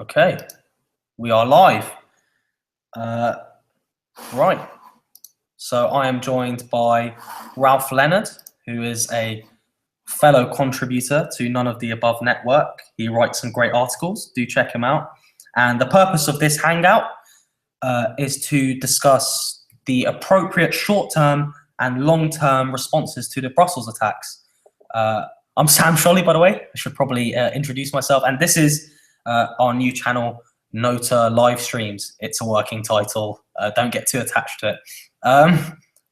Okay, we are live. Right. So I am joined by Ralph Leonard, who is a fellow contributor to None of the Above network. He writes some great articles. Do check him out. And the purpose of this hangout is to discuss the appropriate short-term and long-term responses to the Brussels attacks. I'm Sam Sholli, by the way. I should probably introduce myself. And this is our new channel, NOTA live streams. It's a working title. Don't get too attached to it.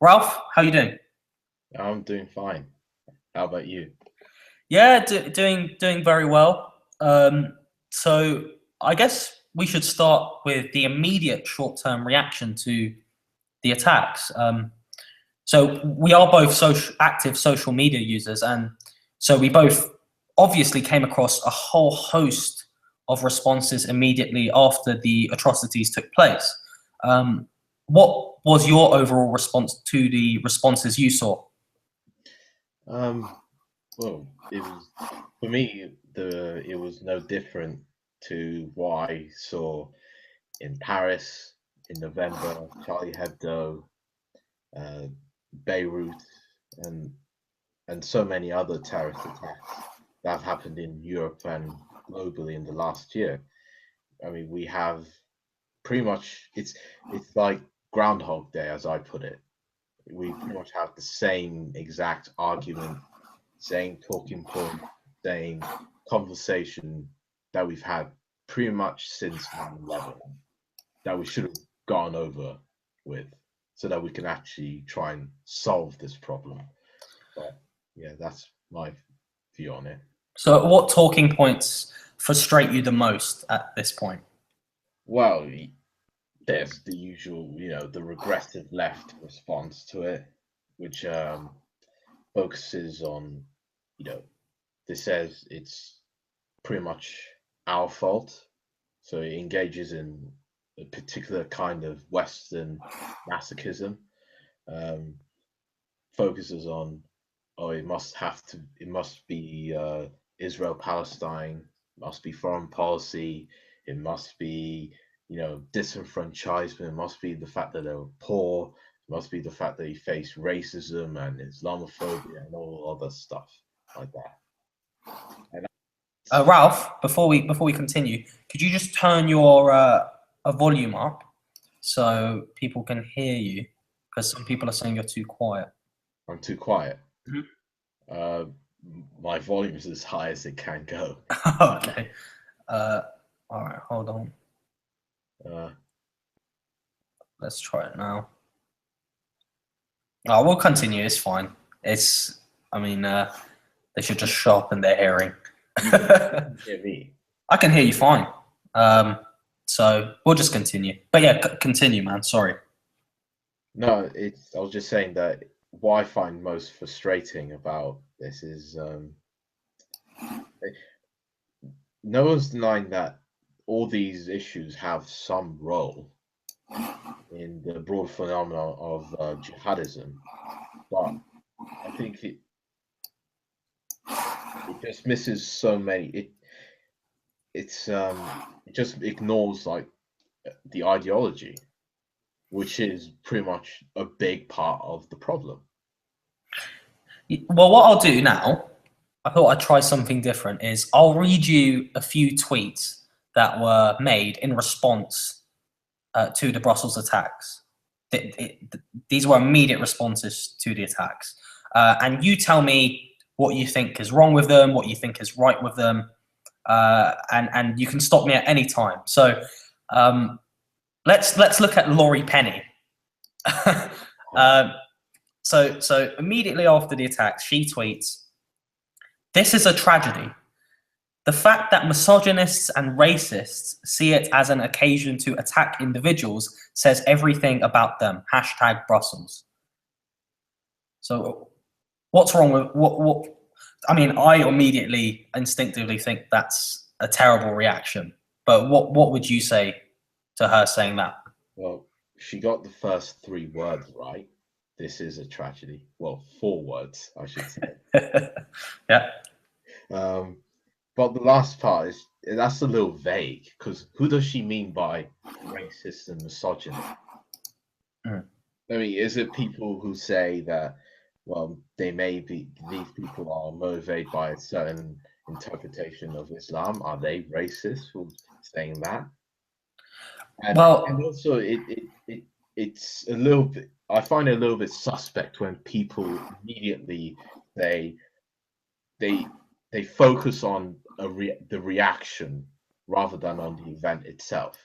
Ralph, how you doing? I'm doing fine. How about you? Yeah, doing very well. So I guess we should start with the immediate short-term reaction to the attacks. So we are both active social media users, and so we both obviously came across a whole host of responses immediately after the atrocities took place. What was your overall response to the responses you saw? Well, it was for me. It was no different to what I saw in Paris in November, Charlie Hebdo, Beirut, and so many other terrorist attacks that have happened in Europe and globally in the last year. I mean, we have pretty much it's like Groundhog Day, as I put it. We pretty much have the same exact argument, same talking point, same conversation that we've had pretty much since 9/11 that we should have gone over with so that we can actually try and solve this problem. But yeah, that's my view on it. So what talking points frustrate you the most at this point? Well, there's the usual, the regressive left response to it, which focuses on, this says it's pretty much our fault. So it engages in a particular kind of Western masochism, focuses on, it must be Israel, Palestine, must be foreign policy, it must be, disenfranchisement, it must be the fact that they were poor, it must be the fact that he faced racism and Islamophobia and all other stuff like that. And Ralph, before we continue, could you just turn your volume up so people can hear you? Because some people are saying you're too quiet. I'm too quiet. Mm-hmm. My volume is as high as it can go. Okay. All right, hold on. Let's try it now. Oh, we'll continue. It's fine. They should just sharpen their hearing. Hear me. I can hear you fine. So we'll just continue. But yeah, continue, man. Sorry. No, I was just saying that what I find most frustrating about this is no one's denying that all these issues have some role in the broad phenomenon of jihadism, but I think it just misses so many. It just ignores like the ideology, which is pretty much a big part of the problem. Well, what I'll do now, I thought I'd try something different, is I'll read you a few tweets that were made in response to the Brussels attacks. These were immediate responses to the attacks. And you tell me what you think is wrong with them, what you think is right with them, and you can stop me at any time. So let's look at Laurie Penny. So immediately after the attacks, she tweets, "This is a tragedy. The fact that misogynists and racists see it as an occasion to attack individuals says everything about them. #Brussels." So what's wrong with what? I mean, I immediately, instinctively think that's a terrible reaction. But what would you say to her saying that? Well, she got the first 3 words right. This is a tragedy. Well, 4 words, I should say. Yeah. But the last part is that's a little vague, because who does she mean by racist and misogynist? Mm. I mean, is it people who say that, well, these people are motivated by a certain interpretation of Islam? Are they racist for saying that? And Well, also, it's a little bit. I find it a little bit suspect when people immediately say they focus on the reaction rather than on the event itself.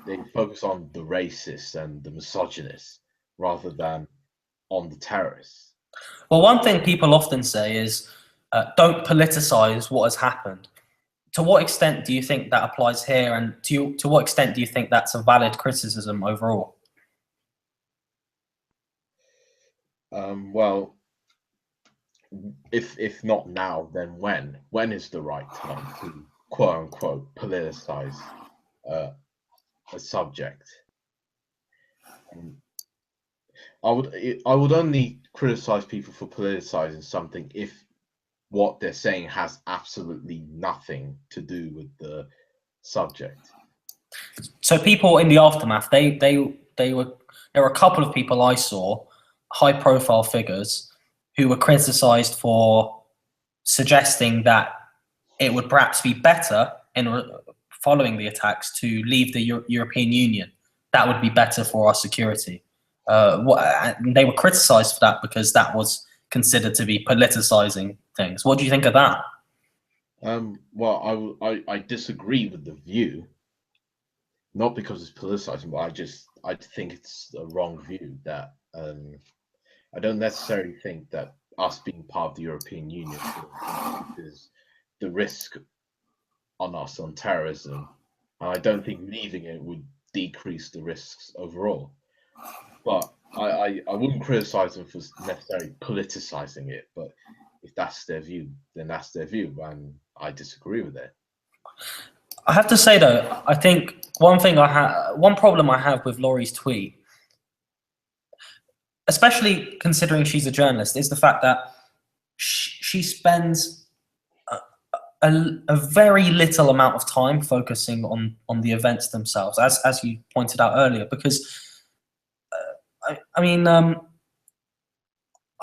They focus on the racists and the misogynists rather than on the terrorists. well, one thing people often say is don't politicize what has happened. To what extent do you think that applies here, and to what extent do you think that's a valid criticism overall? Well, if not now, then when? When is the right time to quote unquote politicize a subject? Um, I would only criticize people for politicizing something if what they're saying has absolutely nothing to do with the subject. So people in the aftermath, they were there were a couple of people I saw, high profile figures, who were criticized for suggesting that it would perhaps be better following the attacks to leave the European Union. That would be better for our security. And they were criticized for that because that was considered to be politicizing things. What do you think of that? Well, I disagree with the view, not because it's politicizing, but I think it's a wrong view. That I don't necessarily think that us being part of the European Union is the risk on us on terrorism, and I don't think leaving it would decrease the risks overall. But I wouldn't criticize them for necessarily politicizing it. But if that's their view, then that's their view, and I disagree with it. I have to say though, I think one problem I have with Laurie's tweet, especially considering she's a journalist, is the fact that she spends a very little amount of time focusing on the events themselves, as you pointed out earlier. Because I mean, I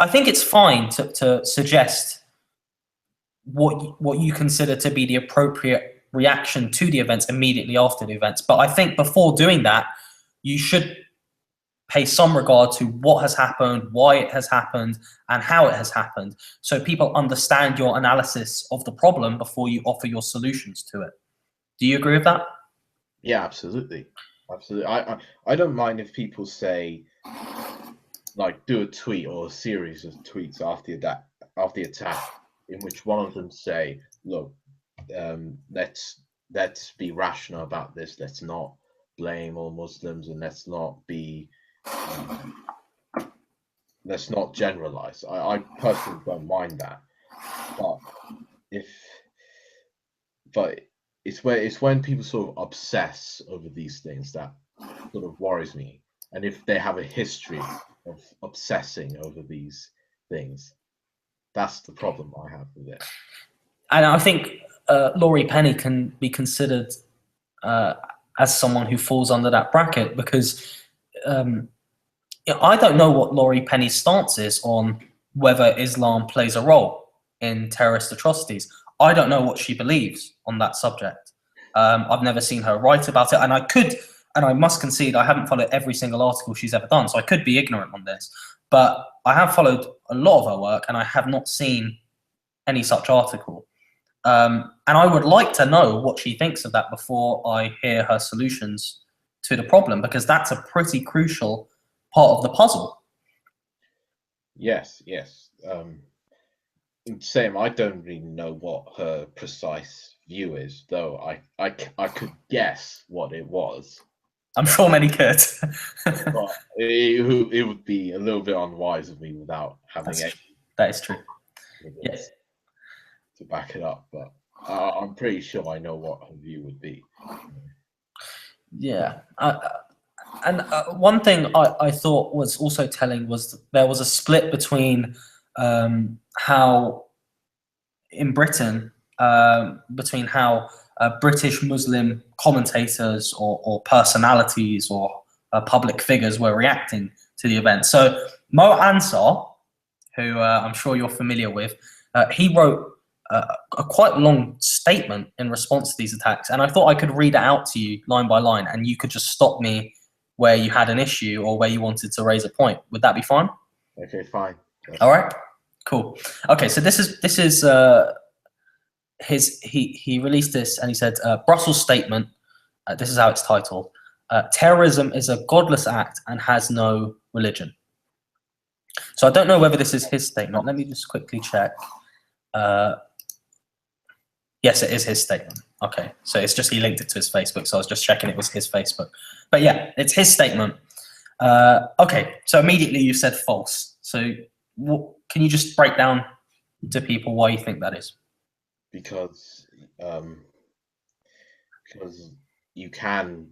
think it's fine to suggest what you consider to be the appropriate reaction to the events immediately after the events. But I think before doing that, you should pay some regard to what has happened, why it has happened, and how it has happened, so people understand your analysis of the problem before you offer your solutions to it. Do you agree with that? Yeah, absolutely. Absolutely. I don't mind if people say, like, do a tweet or a series of tweets after the attack in which one of them say, look, let's be rational about this. Let's not blame all Muslims, and let's not generalize. I personally don't mind that, but it's when people sort of obsess over these things that sort of worries me. And if they have a history of obsessing over these things, that's the problem I have with it. And I think Laurie Penny can be considered as someone who falls under that bracket, because I don't know what Laurie Penny's stance is on whether Islam plays a role in terrorist atrocities. I don't know what she believes on that subject. I've never seen her write about it, and I must concede I haven't followed every single article she's ever done, so I could be ignorant on this. But I have followed a lot of her work, and I have not seen any such article. And I would like to know what she thinks of that before I hear her solutions to the problem, because that's a pretty crucial part of the puzzle. Yes. Same. I don't really know what her precise view is, though I could guess what it was. I'm sure many could. But it would be a little bit unwise of me without having that is true. Yes. To back it up, but I'm pretty sure I know what her view would be. Yeah. And one thing I thought was also telling was there was a split between how in Britain, between how British Muslim commentators or personalities or public figures were reacting to the event. So Mo Ansar, who I'm sure you're familiar with, he wrote a quite long statement in response to these attacks, and I thought I could read it out to you line by line, and you could just stop me where you had an issue or where you wanted to raise a point. Would that be fine? Okay, fine. All right, cool. Okay, so this is he released this, and he said Brussels statement. This is how it's titled: terrorism is a godless act and has no religion. So I don't know whether this is his statement. Let me just quickly check. Yes, it is his statement. Okay, so it's just he linked it to his Facebook, so I was just checking it was his Facebook. But yeah, it's his statement. Okay, so immediately you said false. So can you just break down to people why you think that is? Because you can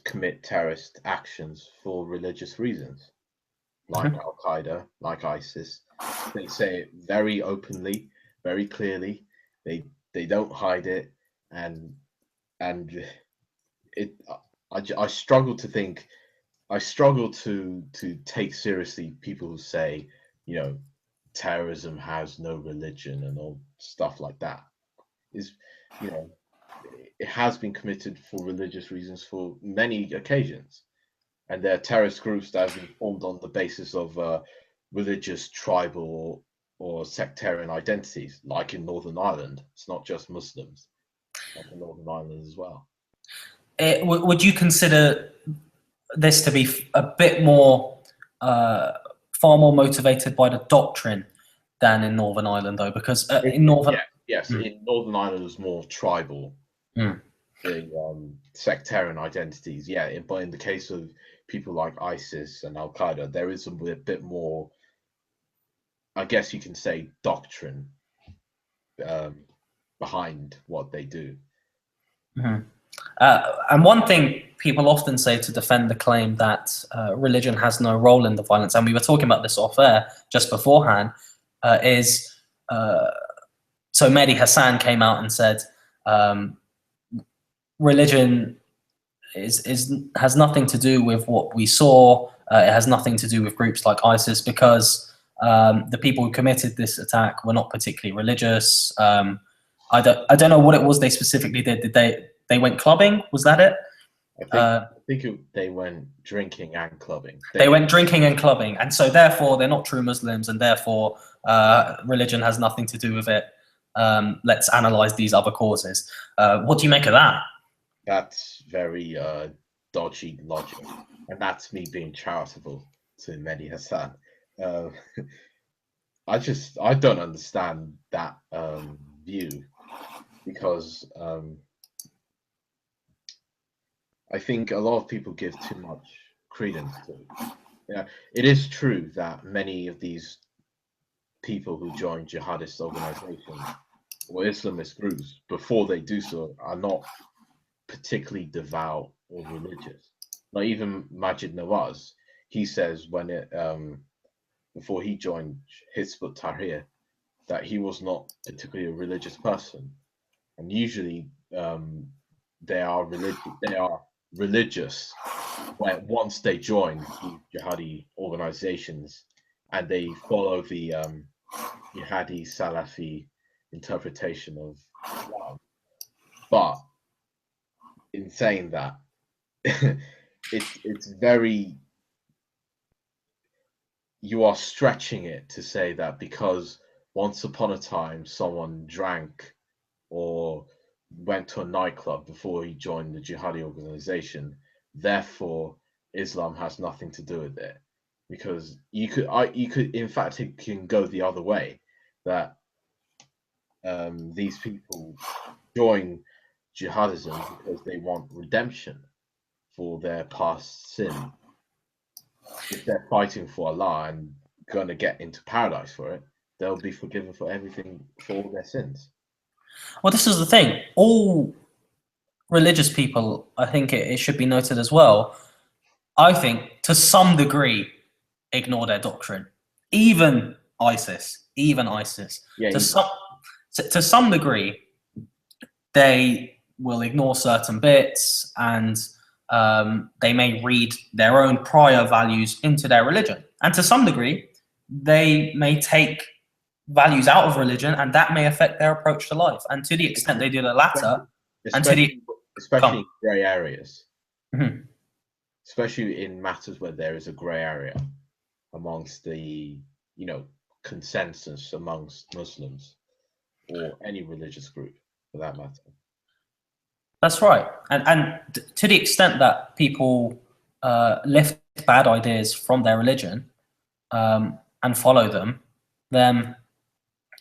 commit terrorist actions for religious reasons, like Al Qaeda, like ISIS. They say it very openly, very clearly. They don't hide it, and it. I struggle to think. I struggle to take seriously people who say, you know, terrorism has no religion and all stuff like that. Is, you know, it has been committed for religious reasons for many occasions, and there are terrorist groups that have been formed on the basis of religious, tribal, or sectarian identities, like in Northern Ireland. It's not just Muslims, like in Northern Ireland as well. Would you consider this to be a bit more, far more motivated by the doctrine than in Northern Ireland, though? Because in Northern, in Northern Ireland, it was more tribal, the sectarian identities. Yeah, but in the case of people like ISIS and Al Qaeda, there is a bit more, I guess you can say, doctrine behind what they do. And one thing people often say to defend the claim that religion has no role in the violence, and we were talking about this off air just beforehand, is so Mehdi Hassan came out and said religion has nothing to do with what we saw. It has nothing to do with groups like ISIS, because the people who committed this attack were not particularly religious. I don't know what it was they specifically did. Did they went clubbing? Was that it? I think they went drinking and clubbing. They went drinking and clubbing, and so therefore they're not true Muslims, and therefore religion has nothing to do with it. Let's analyze these other causes. What do you make of that? That's very dodgy logic, and that's me being charitable to Mehdi Hassan. I don't understand that view, because I think a lot of people give too much credence to it. Yeah, it is true that many of these people who join jihadist organizations or Islamist groups, before they do so, are not particularly devout or religious. Like even Majid Nawaz, he says before he joined Hizb ut-Tahrir, that he was not particularly a religious person, and usually they are religious when once they join the jihadi organizations and they follow the jihadi Salafi interpretation of Islam. But in saying that, it's very, you are stretching it to say that because once upon a time someone drank or went to a nightclub before he joined the jihadi organization, therefore Islam has nothing to do with it. Because you could in fact, it can go the other way, that these people join jihadism because they want redemption for their past sin. If they're fighting for Allah and going to get into paradise for it, they'll be forgiven for everything, for all their sins. Well, this is the thing. All religious people, I think it should be noted as well, I think to some degree ignore their doctrine. Even ISIS. Yeah, to some degree, they will ignore certain bits, and they may read their own prior values into their religion. And to some degree, they may take values out of religion, and that may affect their approach to life. And to the extent they do the latter, especially in grey areas, Mhm. especially in matters where there is a grey area amongst the, consensus amongst Muslims or any religious group for that matter. That's right. And to the extent that people lift bad ideas from their religion and follow them, then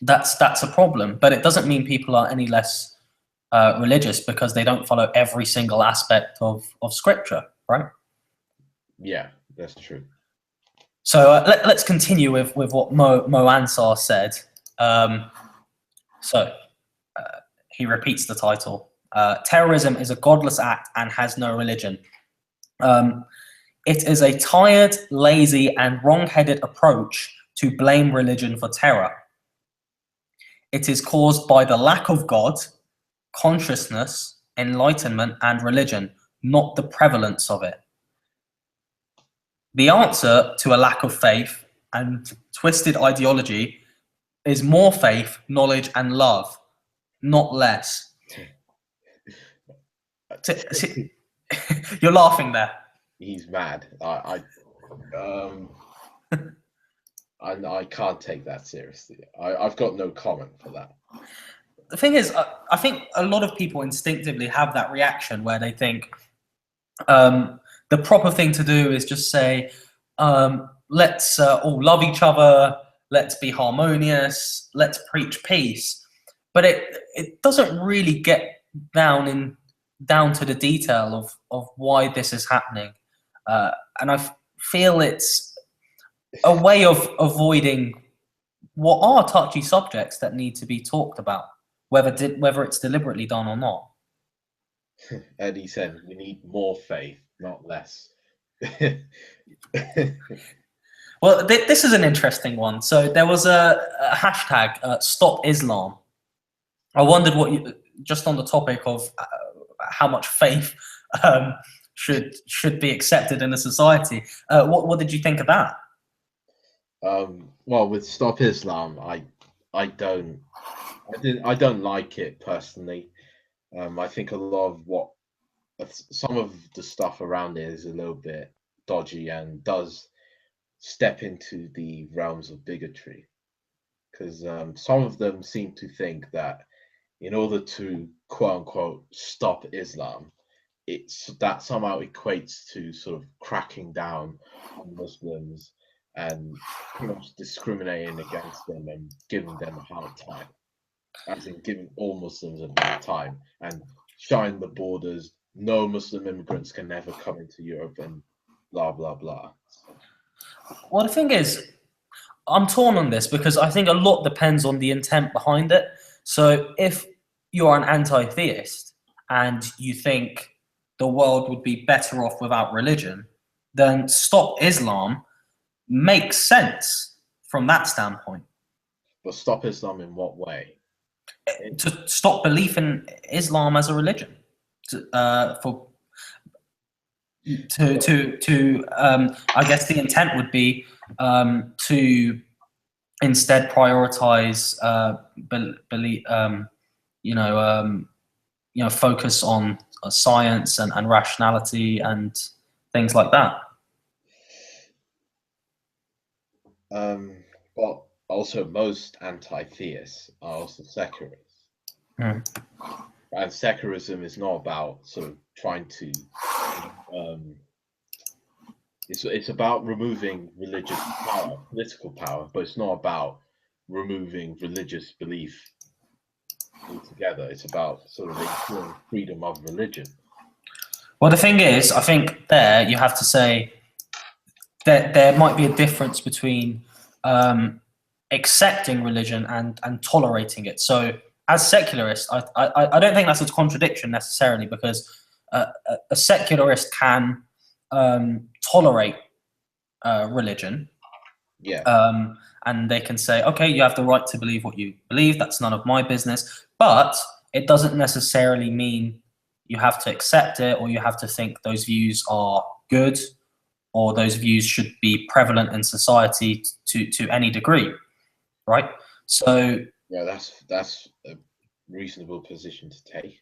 that's a problem. But it doesn't mean people are any less religious because they don't follow every single aspect of scripture, right? Yeah, that's true. So let's continue with what Mo Ansar said. He repeats the title. Terrorism is a godless act and has no religion. It is a tired, lazy, and wrong-headed approach to blame religion for terror. It is caused by the lack of God, consciousness, enlightenment, and religion, not the prevalence of it. The answer to a lack of faith and twisted ideology is more faith, knowledge, and love, not less. You're laughing there. He's mad. I can't take that seriously. I've got no comment for that. The thing is, I think a lot of people instinctively have that reaction where they think the proper thing to do is just say, let's all love each other, let's be harmonious, let's preach peace. But it doesn't really get down to the detail of why this is happening. And I feel it's a way of avoiding what are touchy subjects that need to be talked about, whether it's deliberately done or not. Eddie said we need more faith, not less. Well, this is an interesting one. So there was a hashtag, Stop Islam. I wondered just on the topic of how much faith should be accepted in a society. What did you think of that? Well, with Stop Islam, I don't like it personally. I think a lot of some of the stuff around it is a little bit dodgy and does step into the realms of bigotry, because some of them seem to think that in order to quote unquote stop Islam, that somehow equates to sort of cracking down on Muslims and pretty much discriminating against them and giving them a hard time, as in giving all Muslims a hard time and shutting the borders. No Muslim immigrants can never come into Europe and blah blah blah. Well, the thing is, I'm torn on this because I think a lot depends on the intent behind it. So if you're an anti-theist and you think the world would be better off without religion, then Stop Islam makes sense from that standpoint. But stop Islam in what way? To stop belief in Islam as a religion. I guess the intent would be to instead prioritize focus on science and rationality and things like that. But also most anti-theists are also secularists. And secularism is not about sort of trying to it's about removing religious power, political power, but it's not about removing religious belief altogether. It's about sort of ensuring freedom of religion. Well, the thing is, I think there you have to say that there might be a difference between accepting religion and tolerating it. So as secularists, I don't think that's a contradiction necessarily, because a secularist can tolerate religion. Yeah. And they can say, okay, you have the right to believe what you believe. That's none of my business. But it doesn't necessarily mean you have to accept it or you have to think those views are good or those views should be prevalent in society to any degree, right? So Yeah, that's a reasonable position to take.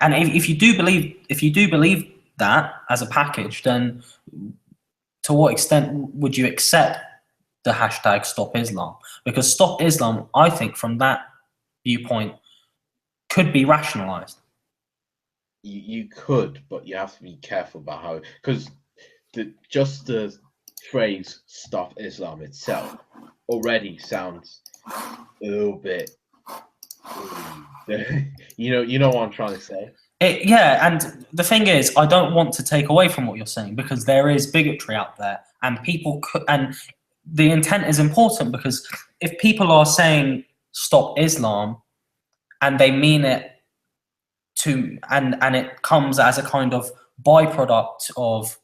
and if you do believe that as a package, then to what extent would you accept the hashtag Stop Islam? Because Stop Islam, I think, from that viewpoint, could be rationalized. You could, but you have to be careful about how, because just the phrase "Stop Islam" itself already sounds a little bit. You know what I'm trying to say. Yeah, and the thing is, I don't want to take away from what you're saying because there is bigotry out there, and people could, and the intent is important because if people are saying "Stop Islam" and they mean it and it comes as a kind of byproduct of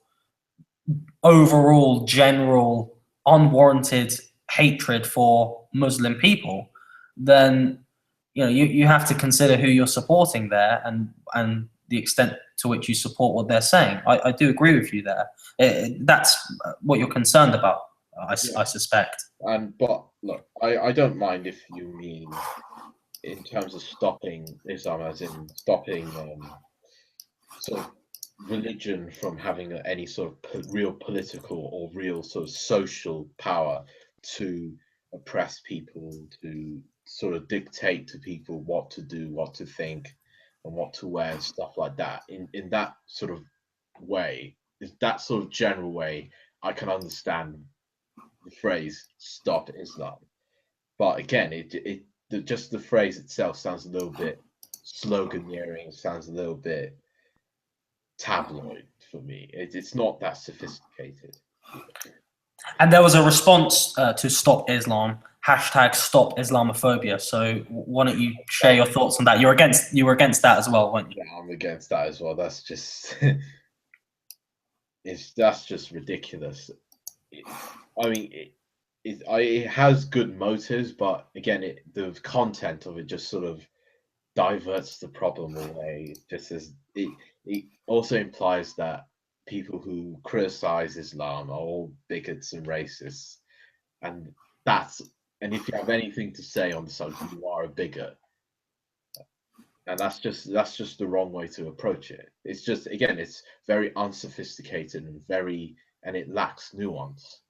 overall general unwarranted hatred for Muslim people, then you have to consider who you're supporting there and the extent to which you support what they're saying. I do agree with you there. That's what you're concerned about, I suspect. But look, I don't mind if you mean in terms of stopping Islam, as in stopping sort of religion from having any sort of real political or real sort of social power to oppress people, to sort of dictate to people what to do, what to think, and what to wear and stuff like that. In that sort of way, is that sort of general way, I can understand the phrase "Stop Islam." But again, just the phrase itself sounds a little bit sloganeering, sounds a little bit tabloid for me. It's not that sophisticated. And there was a response to Stop Islam, hashtag Stop Islamophobia. So why don't you share your thoughts on that? You were against that as well, weren't you? Yeah, I'm against that as well. That's just that's just ridiculous. I mean, it has good motives, but again, the content of it just sort of diverts the problem away. Just as it also implies that people who criticize Islam are all bigots and racists, and if you have anything to say on the subject, you are a bigot, and that's just the wrong way to approach it. It's just, again, it's very unsophisticated and it lacks nuance.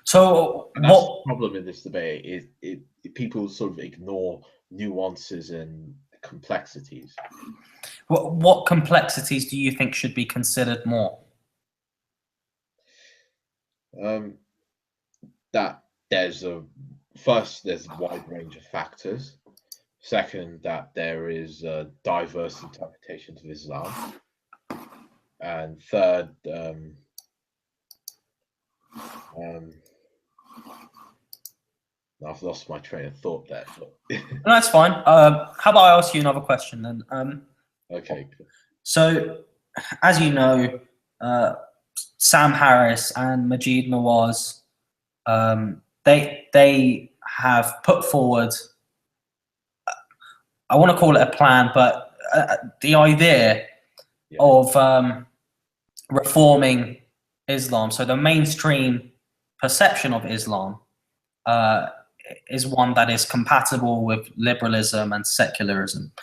So And that's the problem in this debate is people sort of ignore nuances and complexities. what complexities do you think should be considered more? That there's a wide range of factors. Second, that there is diverse interpretations of Islam. And third, I've lost my train of thought there. No, that's fine. How about I ask you another question then? Okay. So, as you know, Sam Harris and Majid Nawaz, they have put forward, I want to call it a plan, but the idea of reforming Islam. So the mainstream perception of Islam is one that is compatible with liberalism and secularism.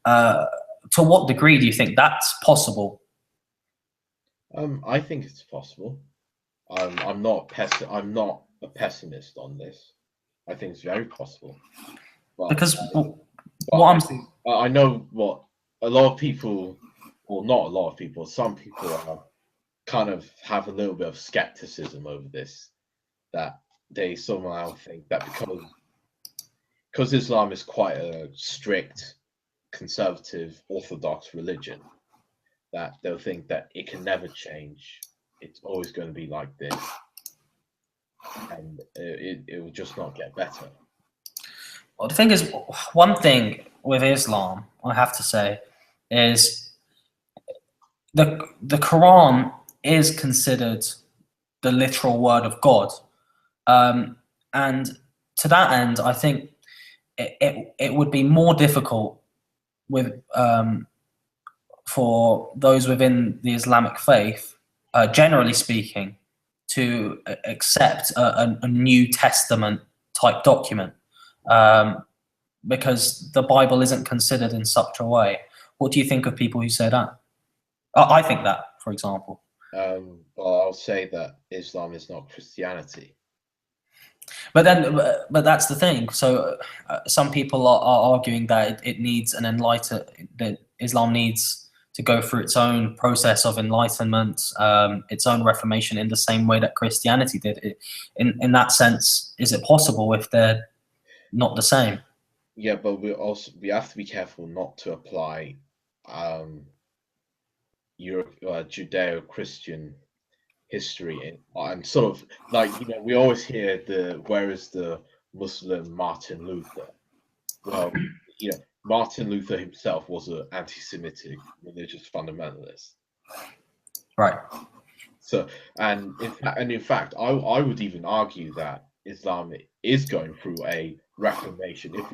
To what degree do you think that's possible? I think it's possible. I'm not a pessimist on this. I think it's very possible. But, Because I know what a lot of people, or not a lot of people, some people are kind of have a little bit of skepticism over this, that they somehow think that because Islam is quite a strict, conservative, orthodox religion, that they'll think that it can never change. It's always going to be like this, and it will just not get better. Well, the thing is, one thing with Islam, I have to say, is the Quran is considered the literal word of God, and to that end, I think it would be more difficult with for those within the Islamic faith, generally speaking, to accept a New Testament type document, because the Bible isn't considered in such a way. What do you think of people who say that? I think that, for example. Well, I'll say that Islam is not Christianity. But that's the thing. So some people are arguing that it needs an that Islam needs to go through its own process of enlightenment, its own reformation, in the same way that Christianity did. In that sense, is it possible if they're not the same? Yeah, but we have to be careful not to apply Judeo-Christian history and sort of like, we always hear where is the Muslim Martin Luther? Well, Martin Luther himself was an anti-Semitic religious fundamentalist. Right. So, and in fact, I would even argue that Islam is going through a reformation. If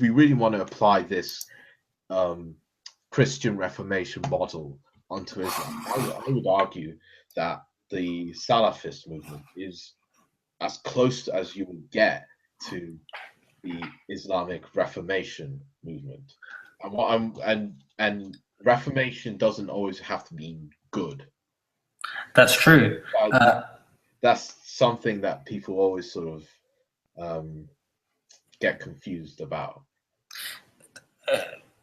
we really want to apply this Christian Reformation model onto Islam, I would argue that the Salafist movement is as close as you will get to the Islamic Reformation movement. And Reformation doesn't always have to be good. That's true. That's something that people always sort of get confused about.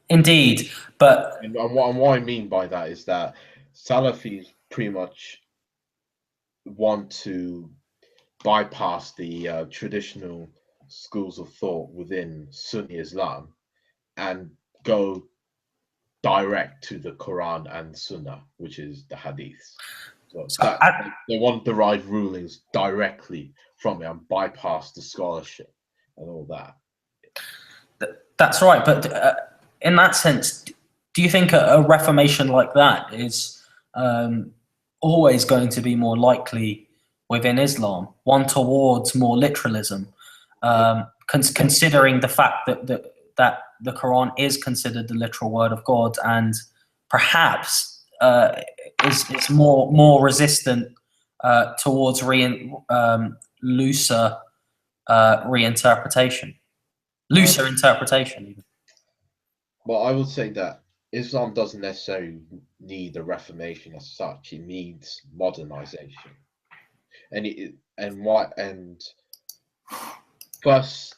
Indeed, but and what I mean by that is that Salafis pretty much want to bypass the traditional schools of thought within Sunni Islam and go direct to the Quran and Sunnah, which is the Hadiths. So they want the right rulings directly from it and bypass the scholarship and all that. That's right, but in that sense, do you think a reformation like that is always going to be more likely within Islam, one towards more literalism, considering the fact that the Quran is considered the literal word of God, and perhaps is more resistant towards looser reinterpretation, looser interpretation even? Well, I would say that Islam doesn't necessarily need a reformation as such. It needs modernization, and first,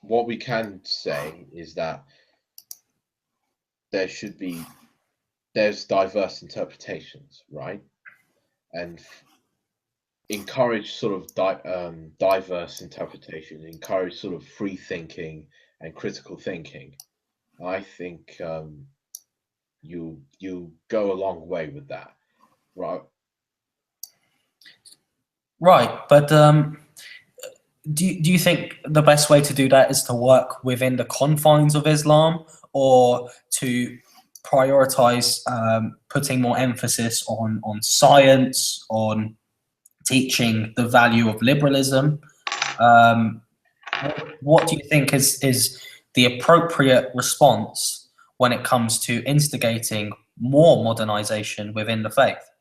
what we can say is that there's diverse interpretations, right? And encourage sort of diverse interpretation, encourage sort of free thinking and critical thinking. I think you go a long way with that, right? Right, but do you think the best way to do that is to work within the confines of Islam, or to prioritize putting more emphasis on science, on teaching the value of liberalism? What do you think is the appropriate response when it comes to instigating more modernization within the faith?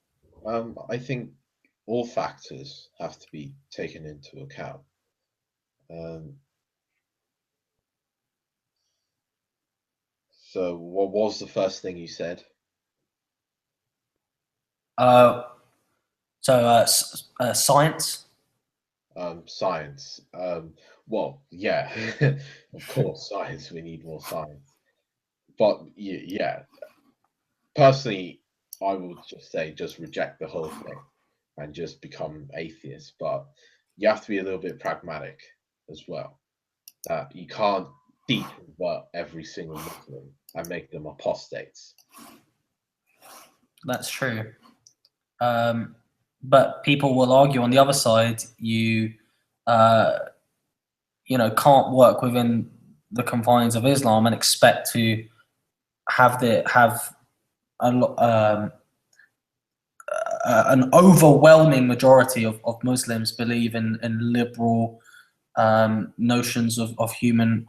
I think all factors have to be taken into account. So what was the first thing you said? Science. Science. Well, yeah, of course, science. We need more science. But yeah, personally, I would just say just reject the whole thing and just become atheist. But you have to be a little bit pragmatic as well. That you can't deconvert every single Muslim and make them apostates. That's true. But people will argue on the other side, you can't work within the confines of Islam and expect to have an overwhelming majority of Muslims believe in liberal notions of human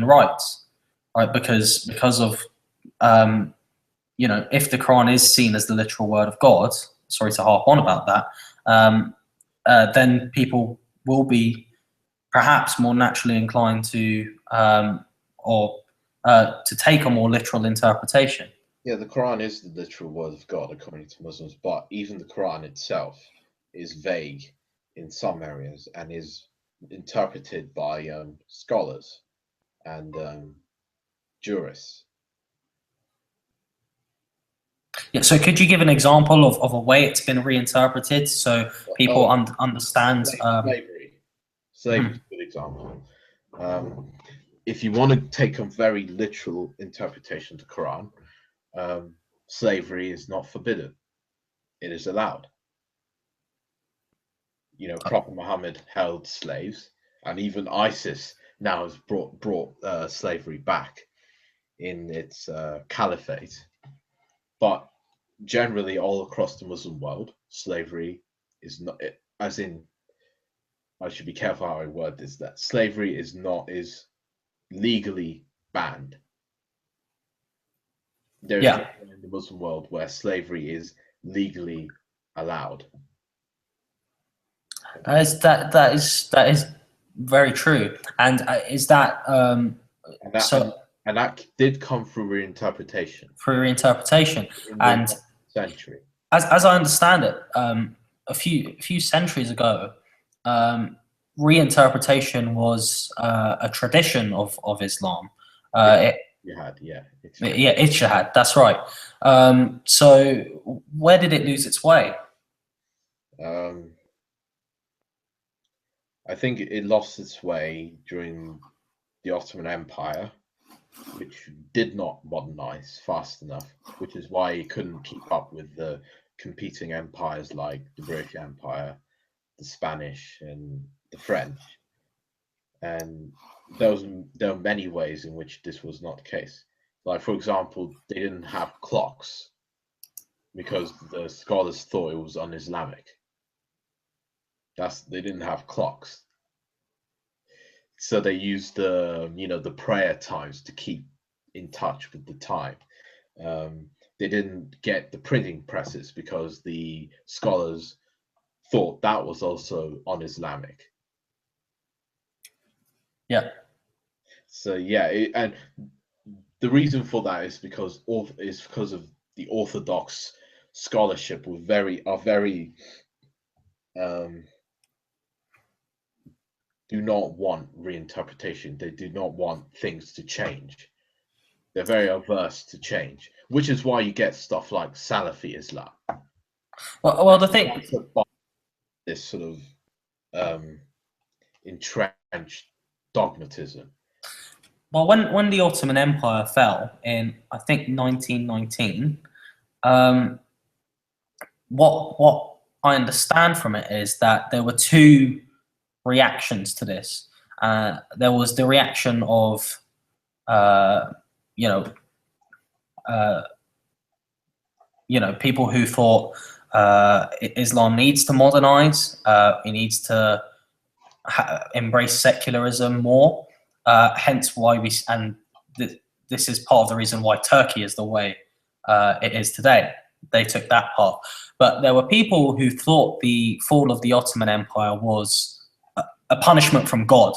rights. right? Because of if the Quran is seen as the literal word of God, sorry to harp on about that, then people will be perhaps more naturally inclined to to take a more literal interpretation. Yeah, the Quran is the literal word of God according to Muslims, but even the Quran itself is vague in some areas and is interpreted by scholars and jurists. Yeah, so could you give an example of a way it's been reinterpreted so people understand? Slavery. Slavery is a good example. If you want to take a very literal interpretation of the Quran, slavery is not forbidden. It is allowed. Prophet Muhammad held slaves, and even ISIS now has brought slavery back in its caliphate. But generally, all across the Muslim world, slavery is not. As in, I should be careful how I word this. That slavery is legally banned. There is nothing in the Muslim world where slavery is legally allowed. That is very true, and is that and that did come through reinterpretation. And century. As I understand it, a few centuries ago, reinterpretation was a tradition of Islam. Ijtihad, that's right. So where did it lose its way? I think it lost its way during the Ottoman Empire, which did not modernize fast enough, which is why it couldn't keep up with the competing empires like the British Empire, the Spanish, and the French. And there are many ways in which this was not the case. Like, for example, they didn't have clocks because the scholars thought it was un-Islamic. They didn't have clocks. So they used the prayer times to keep in touch with the time. They didn't get the printing presses because the scholars thought that was also un-Islamic. Yeah. So and the reason for that is because of the Orthodox scholarship are very do not want reinterpretation. They do not want things to change. They're very averse to change, which is why you get stuff like Salafi Islam. Well, the thing, this sort of entrenched dogmatism. Well, when the Ottoman Empire fell in, I think, 1919, what I understand from it is that there were two reactions to this. There was the reaction of, people who thought Islam needs to modernize, it needs to embrace secularism more. Hence why this is part of the reason why Turkey is the way it is today. They took that path. But there were people who thought the fall of the Ottoman Empire was a punishment from God.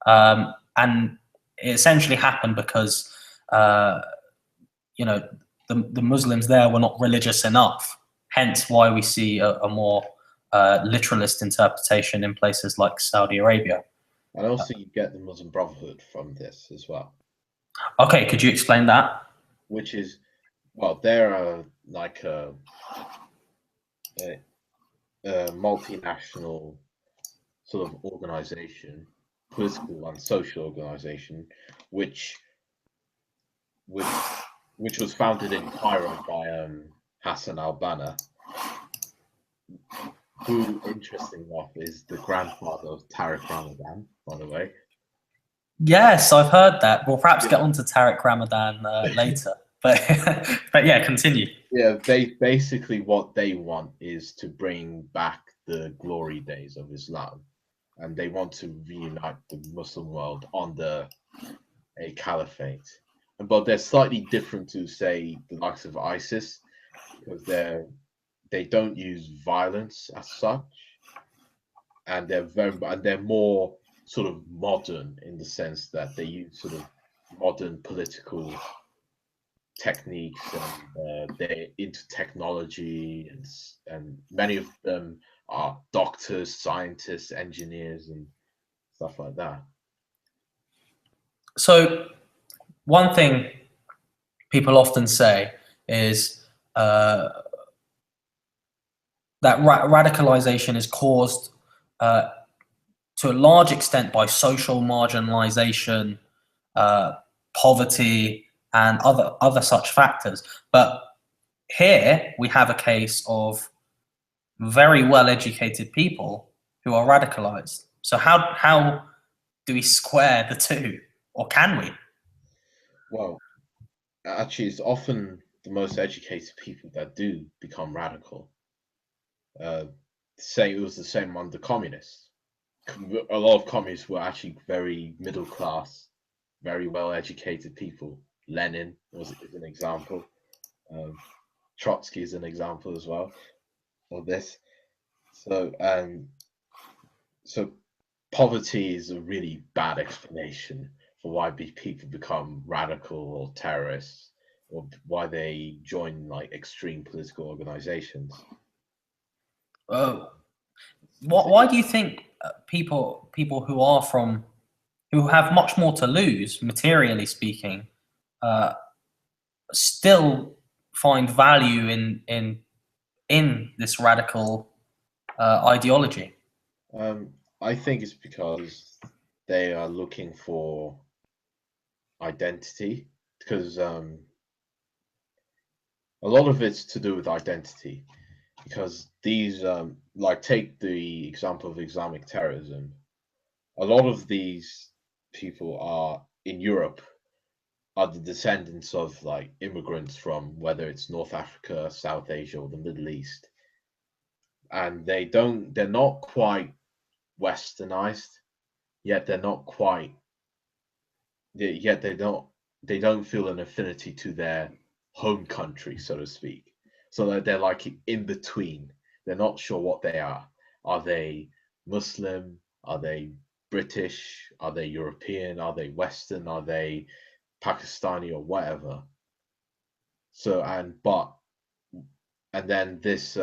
And it essentially happened because, the Muslims there were not religious enough. Hence why we see a more literalist interpretation in places like Saudi Arabia. And also you get the Muslim Brotherhood from this as well. Okay, could you explain that? Which is, well, they're like a multinational sort of organization, political and social organization, which was founded in Cairo by Hassan al-Banna, who, interesting enough, is the grandfather of Tariq Ramadan, by the way. Yes, I've heard that. We'll perhaps get on to Tariq Ramadan later. But yeah, continue. Yeah, basically what they want is to bring back the glory days of Islam, and they want to reunite the Muslim world under a caliphate. but they're slightly different to, say, the likes of ISIS, because they don't use violence as such, and they're more sort of modern in the sense that they use sort of modern political techniques, and they're into technology, and many of them are doctors, scientists, engineers, and stuff like that. So one thing people often say is that radicalization is caused to a large extent by social marginalization, poverty, and other such factors. But here we have a case of very well-educated people who are radicalized. So how do we square the two, or can we? Well, actually, it's often the most educated people that do become radical. Say it was the same under communists. A lot of communists were actually very middle class, very well educated people. Lenin is an example. Trotsky is an example as well of this. So, so poverty is a really bad explanation for why people become radical or terrorists, or why they join like extreme political organizations. Why do you think people who have much more to lose, materially speaking, still find value in this radical ideology? I think it's because they are looking for identity, because a lot of it's to do with identity, because these like, take the example of Islamic terrorism. A lot of these people are in Europe, are the descendants of like immigrants from, whether it's North Africa, South Asia, or the Middle East, and they're not quite westernized, yet they're not quite yet they don't feel an affinity to their home country, so to speak. So they're like in between. They're not sure what they are. Are they Muslim? Are they British? Are they European? Are they Western? Are they Pakistani or whatever? So and then this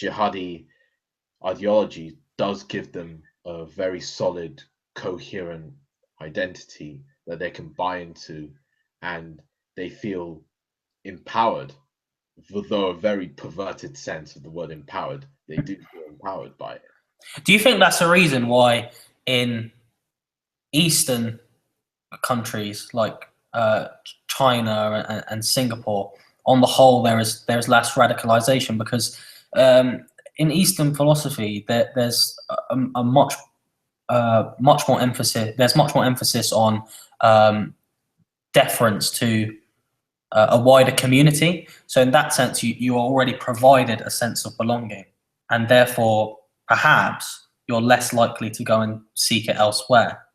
jihadi ideology does give them a very solid, coherent identity that they can buy into, and they feel empowered, though a very perverted sense of the word empowered. They do feel empowered by it. Do you think that's the reason why in Eastern countries like China and Singapore, on the whole, there's less radicalization? Because in Eastern philosophy, there's a much more emphasis. There's much more emphasis on deference to a wider community. So in that sense, you are already provided a sense of belonging, and therefore perhaps you're less likely to go and seek it elsewhere.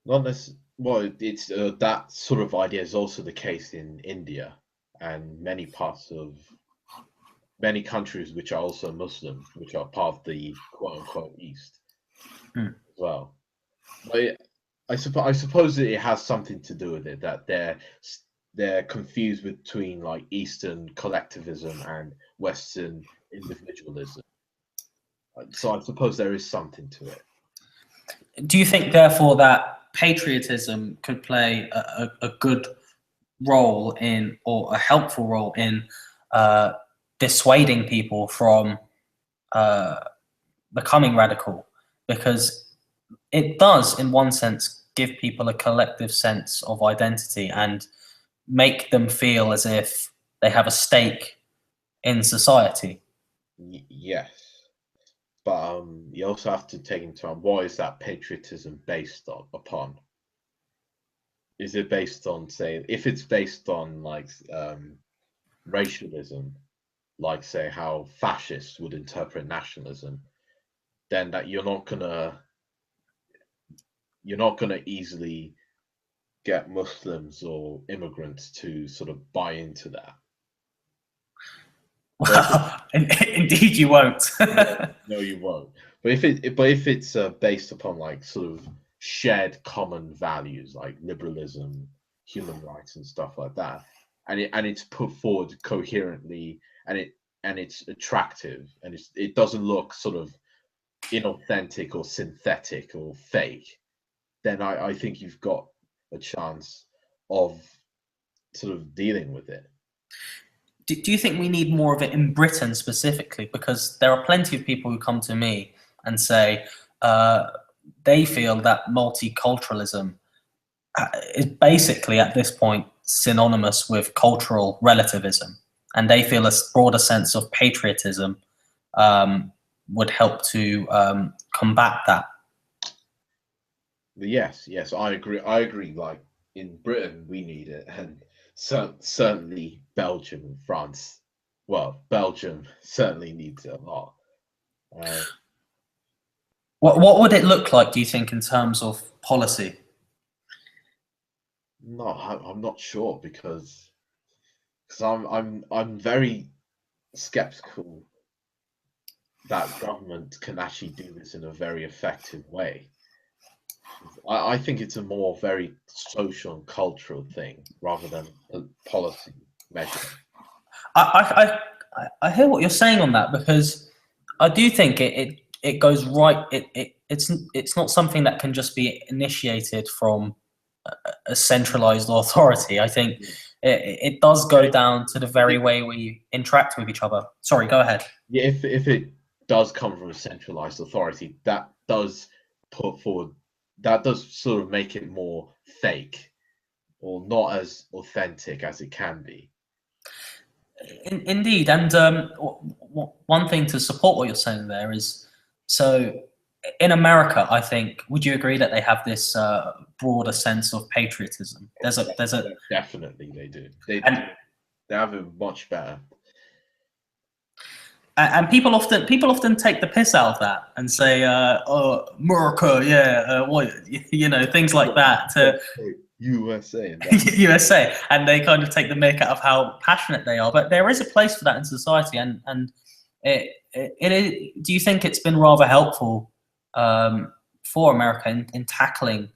Not necessarily. Well, it's that sort of idea is also the case in India and many parts of many countries which are also Muslim, which are part of the quote unquote East as well. But I suppose it has something to do with it, that they're confused between like Eastern collectivism and Western individualism. So I suppose there is something to it. Do you think, therefore, that patriotism could play a good role in, or a helpful role in, dissuading people from becoming radical? Because it does, in one sense, give people a collective sense of identity and make them feel as if they have a stake in society. Yes, but you also have to take into account, what is that patriotism based upon? Is it based on, say, if it's based on like racialism, like say how fascists would interpret nationalism, then that you're not gonna you're not going to easily get Muslims or immigrants to sort of buy into that. Well, indeed you won't. No, you won't. But if it's based upon like sort of shared common values like liberalism, human rights, and stuff like that, and it's put forward coherently, and it's attractive, and it doesn't look sort of inauthentic or synthetic or fake, then I think you've got a chance of sort of dealing with it. Do you think we need more of it in Britain specifically? Because there are plenty of people who come to me and say they feel that multiculturalism is basically at this point synonymous with cultural relativism, and they feel a broader sense of patriotism would help to combat that. Yes, I agree. Like in Britain, we need it, and certainly Belgium and France. Well, Belgium certainly needs it a lot. What would it look like, do you think, in terms of policy? No, I'm not sure because I'm very skeptical that government can actually do this in a very effective way. I think it's a more very social and cultural thing rather than a policy measure. I hear what you're saying on that, because I do think it goes right. It's not something that can just be initiated from a centralized authority. I think it does go down to the very way we interact with each other. Sorry, go ahead. Yeah, if it does come from a centralized authority, that does sort of make it more fake or not as authentic as it can be. Indeed, and one thing to support what you're saying there is, so in America, I think, would you agree that they have this broader sense of patriotism? There's a Definitely they do. They have it much better. And people often take the piss out of that and say, "Oh, America, yeah, what, things like that." USA, USA, and they kind of take the mick out of how passionate they are. But there is a place for that in society, and do you think it's been rather helpful for America in tackling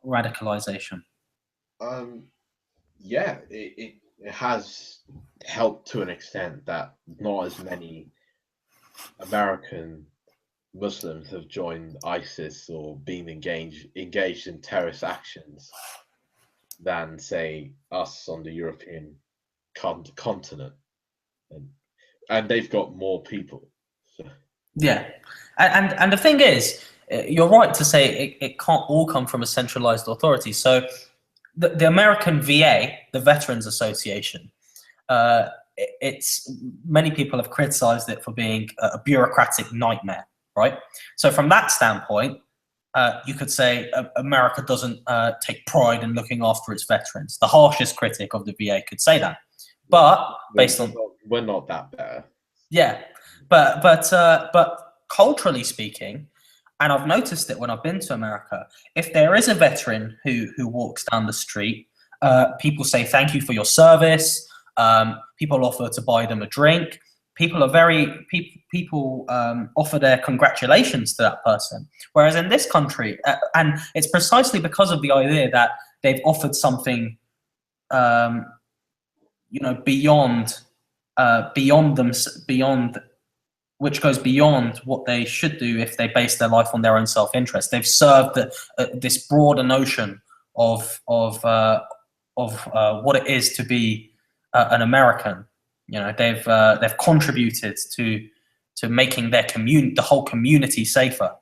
radicalization? Yeah, it has helped to an extent that not as many American Muslims have joined ISIS or been engaged in terrorist actions than, say, us on the European continent, and they've got more people. So. Yeah, and the thing is, you're right to say it can't all come from a centralized authority. So the American VA, the Veterans Association, it's many people have criticized it for being a bureaucratic nightmare, right? So from that standpoint, you could say America doesn't take pride in looking after its veterans. The harshest critic of the VA could say that, but based on we're not that bad. Yeah, but culturally speaking, and I've noticed it when I've been to America, if there is a veteran who walks down the street, people say thank you for your service. People offer to buy them a drink. People offer their congratulations to that person. Whereas in this country, and it's precisely because of the idea that they've offered something, beyond which goes beyond what they should do if they base their life on their own self-interest. They've served this broader notion of what it is to be an American. They've contributed to making the whole community safer.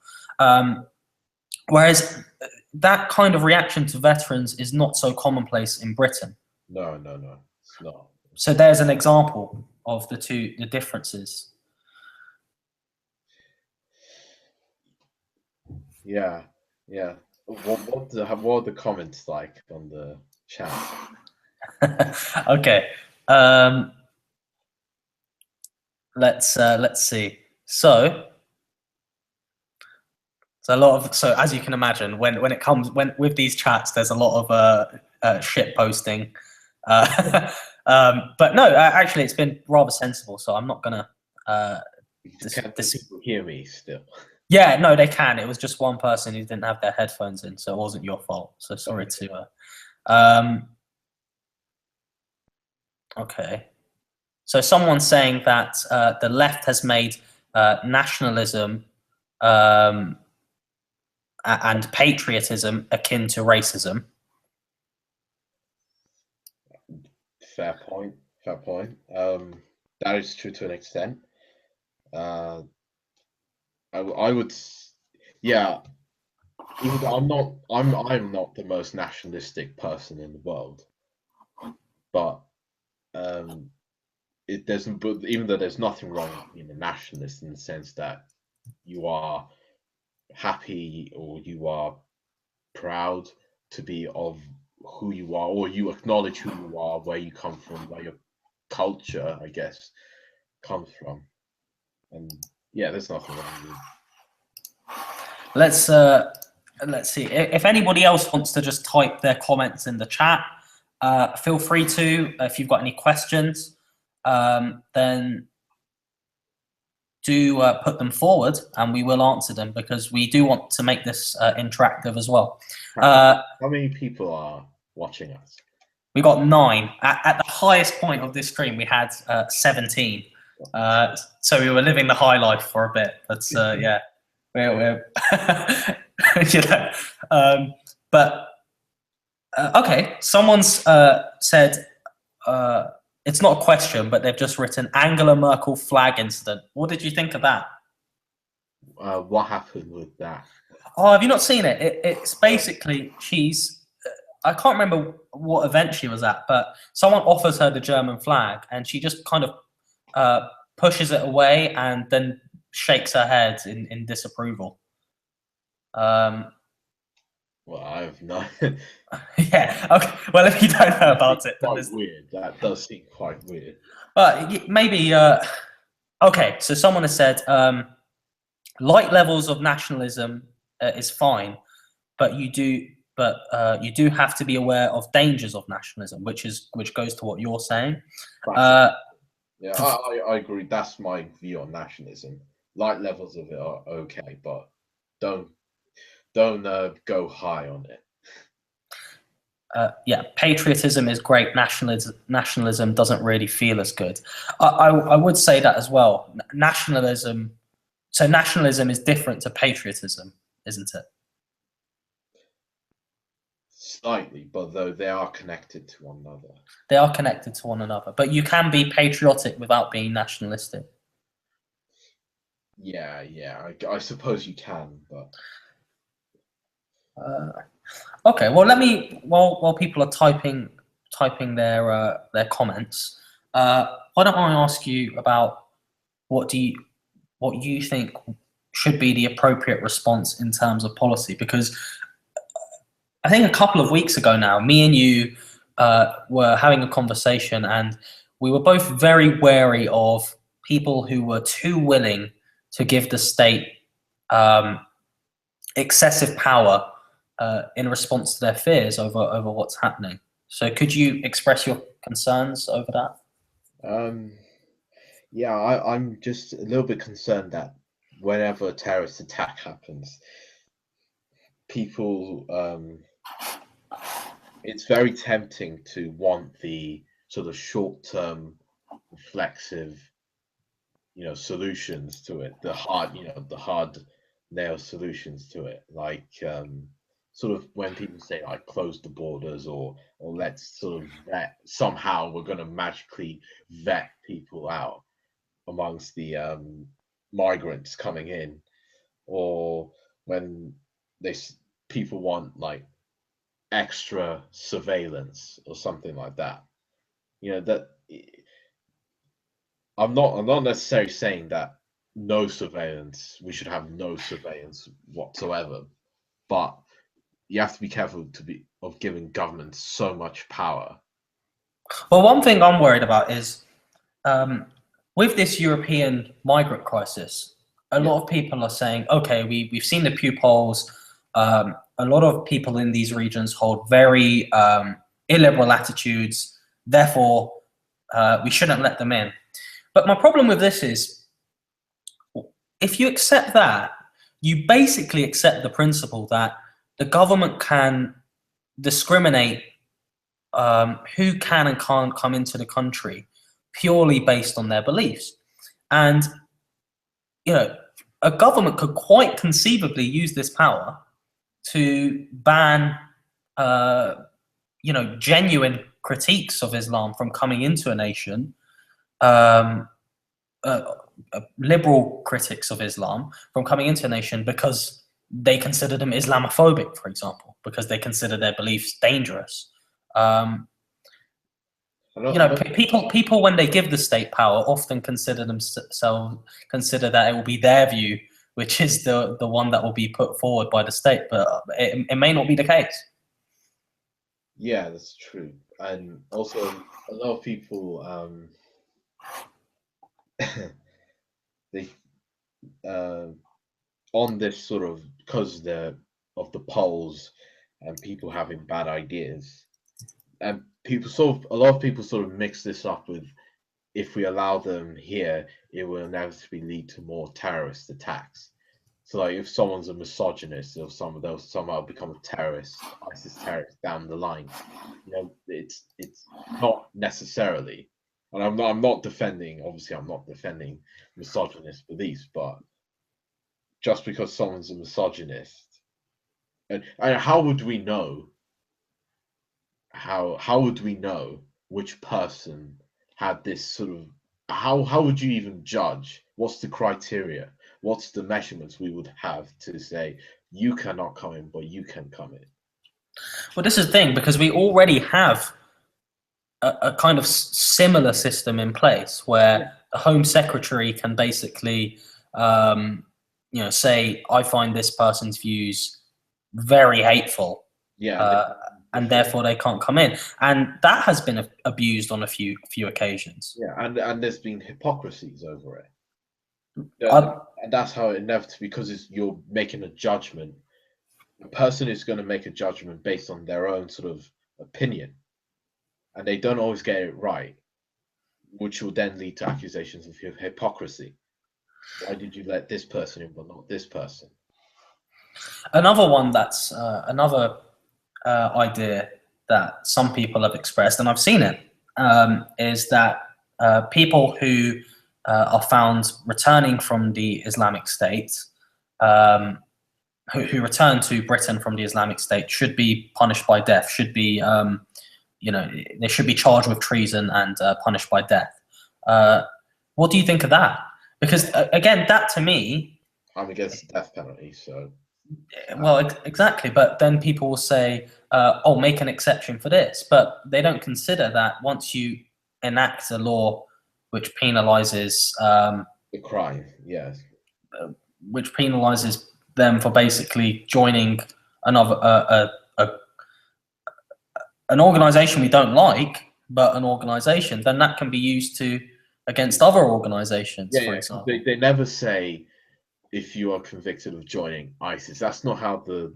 Whereas that kind of reaction to veterans is not so commonplace in Britain. No, it's not. So there's an example of the differences. Yeah. What are the comments like on the chat? Okay. Let's see. So So a lot of, so as you can imagine, when it comes with these chats, there's a lot of shit posting. But no, actually, it's been rather sensible. So I'm not gonna. Can people hear me still? Yeah, no, they can. It was just one person who didn't have their headphones in, so it wasn't your fault. So sorry to. Okay. So someone's saying that the left has made nationalism and patriotism akin to racism. Fair point. Fair point. That is true to an extent. I would, yeah. Even though I'm not the most nationalistic person in the world, but it doesn't. But even though there's nothing wrong with being a nationalist in the sense that you are happy or you are proud to be of who you are, or you acknowledge who you are, where you come from, where your culture, I guess, comes from, and yeah, there's nothing wrong with it. Let's see if anybody else wants to just type their comments in the chat. Feel free to. If you've got any questions, then do put them forward, and we will answer them because we do want to make this interactive as well. How many people are watching us? We got 9. At the highest point of this stream, we had 17. So we were living the high life for a bit, but yeah, we're you know. But okay, someone's said it's not a question, but they've just written Angela Merkel flag incident. What did you think of that? What happened with that? Oh, have you not seen it? It's basically she's. I can't remember what event she was at, but someone offers her the German flag, and she just kind of pushes it away and then shakes her head in disapproval. Well, I have no. Yeah. Okay. Well, if you don't know about it, then quite weird. That does seem quite weird. But maybe. Okay. So someone has said light levels of nationalism is fine, but you do have to be aware of dangers of nationalism, which goes to what you're saying. Yeah, I agree. That's my view on nationalism. Light levels of it are okay, but don't go high on it. Yeah, patriotism is great. Nationalism doesn't really feel as good. I would say that as well. Nationalism. So nationalism is different to patriotism, isn't it? Slightly, but though they are connected to one another. They are connected to one another, but you can be patriotic without being nationalistic. Yeah, I suppose you can, but. Okay, well, let me while people are typing their comments. Why don't I ask you about what you think should be the appropriate response in terms of policy? Because I think a couple of weeks ago now, me and you were having a conversation, and we were both very wary of people who were too willing to give the state excessive power in response to their fears over what's happening. So could you express your concerns over that? Yeah, I'm just a little bit concerned that whenever a terrorist attack happens, people, it's very tempting to want the sort of short-term, reflexive, solutions to it, the hard nail solutions to it, like sort of when people say like close the borders or let's sort of vet, somehow we're going to magically vet people out amongst the migrants coming in, or when people want like extra surveillance or something like that. That I'm not necessarily saying that we should have no surveillance whatsoever, but you have to be careful of giving government so much power. Well, one thing I'm worried about is with this European migrant crisis, a lot of people are saying, okay, we've seen the Pew polls. A lot of people in these regions hold very illiberal attitudes. Therefore, we shouldn't let them in. But my problem with this is, if you accept that, you basically accept the principle that the government can discriminate who can and can't come into the country purely based on their beliefs. And, you know, a government could quite conceivably use this power to ban, you know, genuine critiques of Islam from coming into a nation, liberal critics of Islam from coming into a nation because they consider them Islamophobic, for example, because they consider their beliefs dangerous. You know, people when they give the state power often consider that it will be their view, which is the one that will be put forward by the state, but it may not be the case. Yeah, that's true. And also, a lot of people they on this sort of, because of the polls and people having bad ideas, and a lot of people sort of mix this up with, if we allow them here, it will inevitably lead to more terrorist attacks. So, like, if someone's a misogynist, they'll somehow become a terrorist, ISIS terrorist down the line. You know, it's not necessarily, and I'm not defending. Obviously, I'm not defending misogynist beliefs, but just because someone's a misogynist, and how would we know? How would we know which person had this sort of? How would you even judge? What's the criteria? What's the measurements we would have to say you cannot come in, but you can come in? Well, this is the thing, because we already have a kind of similar system in place where the Home Secretary can basically, you know, say, I find this person's views very hateful, and therefore they can't come in, and that has been abused on a few occasions. Yeah, and there's been hypocrisies over it. And that's how it inevitably, because you're making a judgment. The person is going to make a judgment based on their own sort of opinion, and they don't always get it right, which will then lead to accusations of hypocrisy. Why did you let this person in but not this person? Another one that's another idea that some people have expressed, and I've seen it, is that people who are found returning from the Islamic State, who return to Britain from the Islamic State, should be punished by death. Should be, you know, they should be charged with treason and punished by death. What do you think of that? Because again, that to me, I'm against the death penalty, so. Well, exactly. But then people will say, "Oh, make an exception for this," but they don't consider that once you enact a law which penalizes the crime, yes, which penalizes them for basically joining another an organization we don't like, but an organization, then that can be used against other organizations, for example. They never say if you are convicted of joining ISIS. That's not how the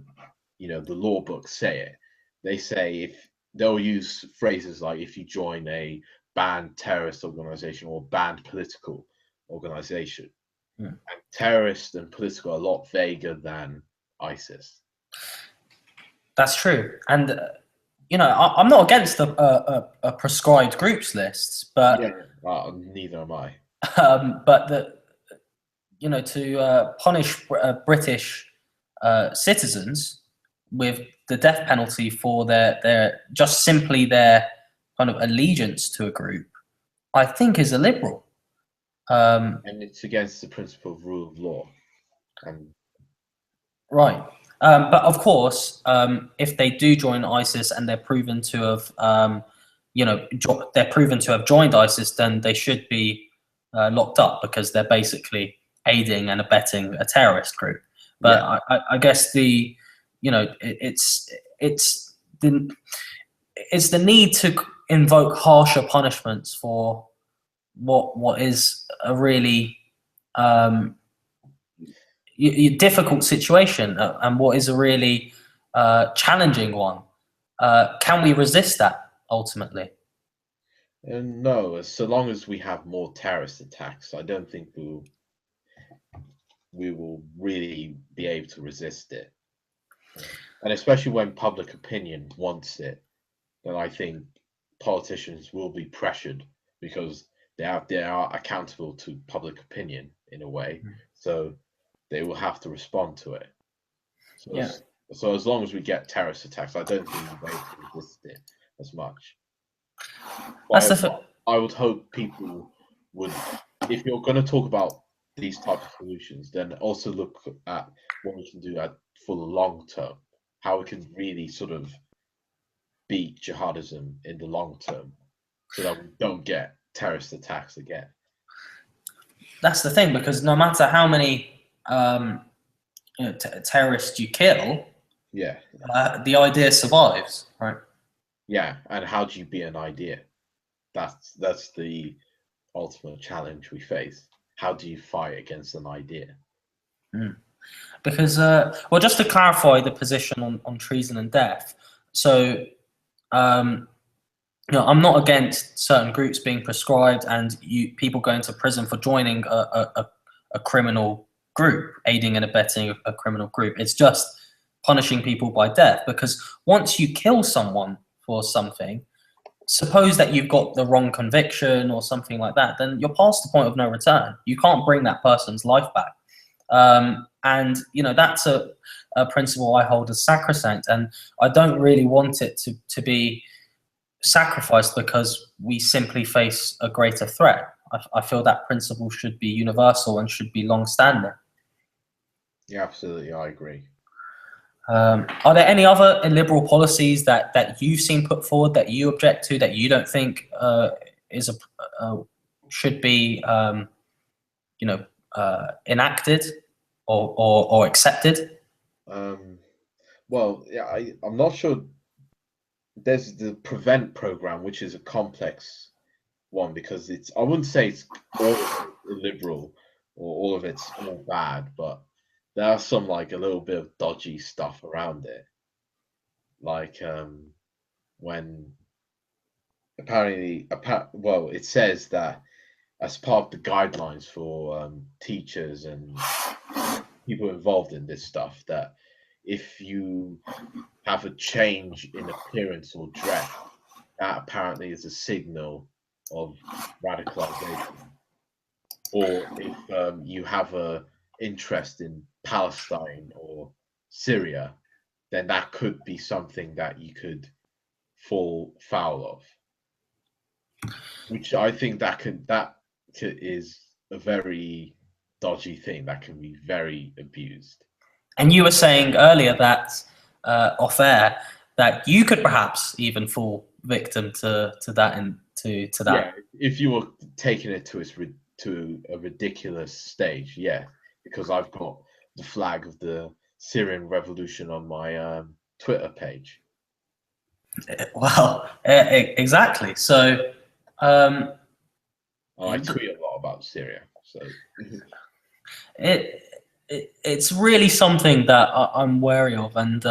law books say it. They say they'll use phrases like, if you join a banned terrorist organization or banned political organization. And terrorist and political are a lot vaguer than ISIS. That's true. And you know, I'm not against a prescribed groups lists, but neither am I. But you know, to punish British citizens with the death penalty for their just simply their kind of allegiance to a group, I think is illiberal. And it's against the principle of rule of law. Right. But of course, if they do join ISIS and they're proven to have, they're proven to have joined ISIS, then they should be locked up because they're basically aiding and abetting a terrorist group. But I guess it's the need to invoke harsher punishments for what is a really difficult situation, and what is a really challenging one. Can we resist that ultimately? And no, so long as we have more terrorist attacks, I don't think we will really be able to resist it. And especially when public opinion wants it, then I think politicians will be pressured because they are accountable to public opinion in a way, so they will have to respond to it. So Yeah, so as long as we get terrorist attacks, I don't think we'll be able to resist it as much. that's But the I would hope people would, if you're going to talk about these types of solutions, then also look at what we can do for the long term, how we can really sort of beat jihadism in the long term, so that we don't get terrorist attacks again. that's the thing, because no matter how many terrorists you kill, Yeah, the idea survives, right? yeah. And how do you beat an idea? That's the ultimate challenge we face. How do you fight against an idea? Because, well, just to clarify the position on treason and death. So, I'm not against certain groups being prescribed and people going to prison for joining a criminal group, aiding and abetting a criminal group. It's just punishing people by death, because once you kill someone for something, suppose that you've got the wrong conviction or something like that, then you're past the point of no return. You can't bring that person's life back. And that's a principle I hold as sacrosanct, and I don't really want it to be sacrificed because we simply face a greater threat. I feel that principle should be universal and should be long-standing. Yeah, absolutely, I agree. Are there any other illiberal policies that you've seen put forward that you object to, that you don't think should be enacted or accepted? Well, yeah, I'm not sure. There's the prevent program, which is a complex one because I wouldn't say it's all illiberal or all of it's all bad, but there are some like a little bit of dodgy stuff around it. Like when apparently, well, it says that as part of the guidelines for teachers and people involved in this stuff, that if you have a change in appearance or dress, that apparently is a signal of radicalization. Or if you have a interest in Palestine or Syria, then that could be something that you could fall foul of. Which I think that is a very dodgy thing that can be very abused. And you were saying earlier that off air that you could perhaps even fall victim to that and to that. Yeah, if you were taking it to a ridiculous stage, yeah, because I've got the flag of the Syrian revolution on my Twitter page. Well, exactly. So, I tweet a lot about Syria, so it's really something that I'm wary of, and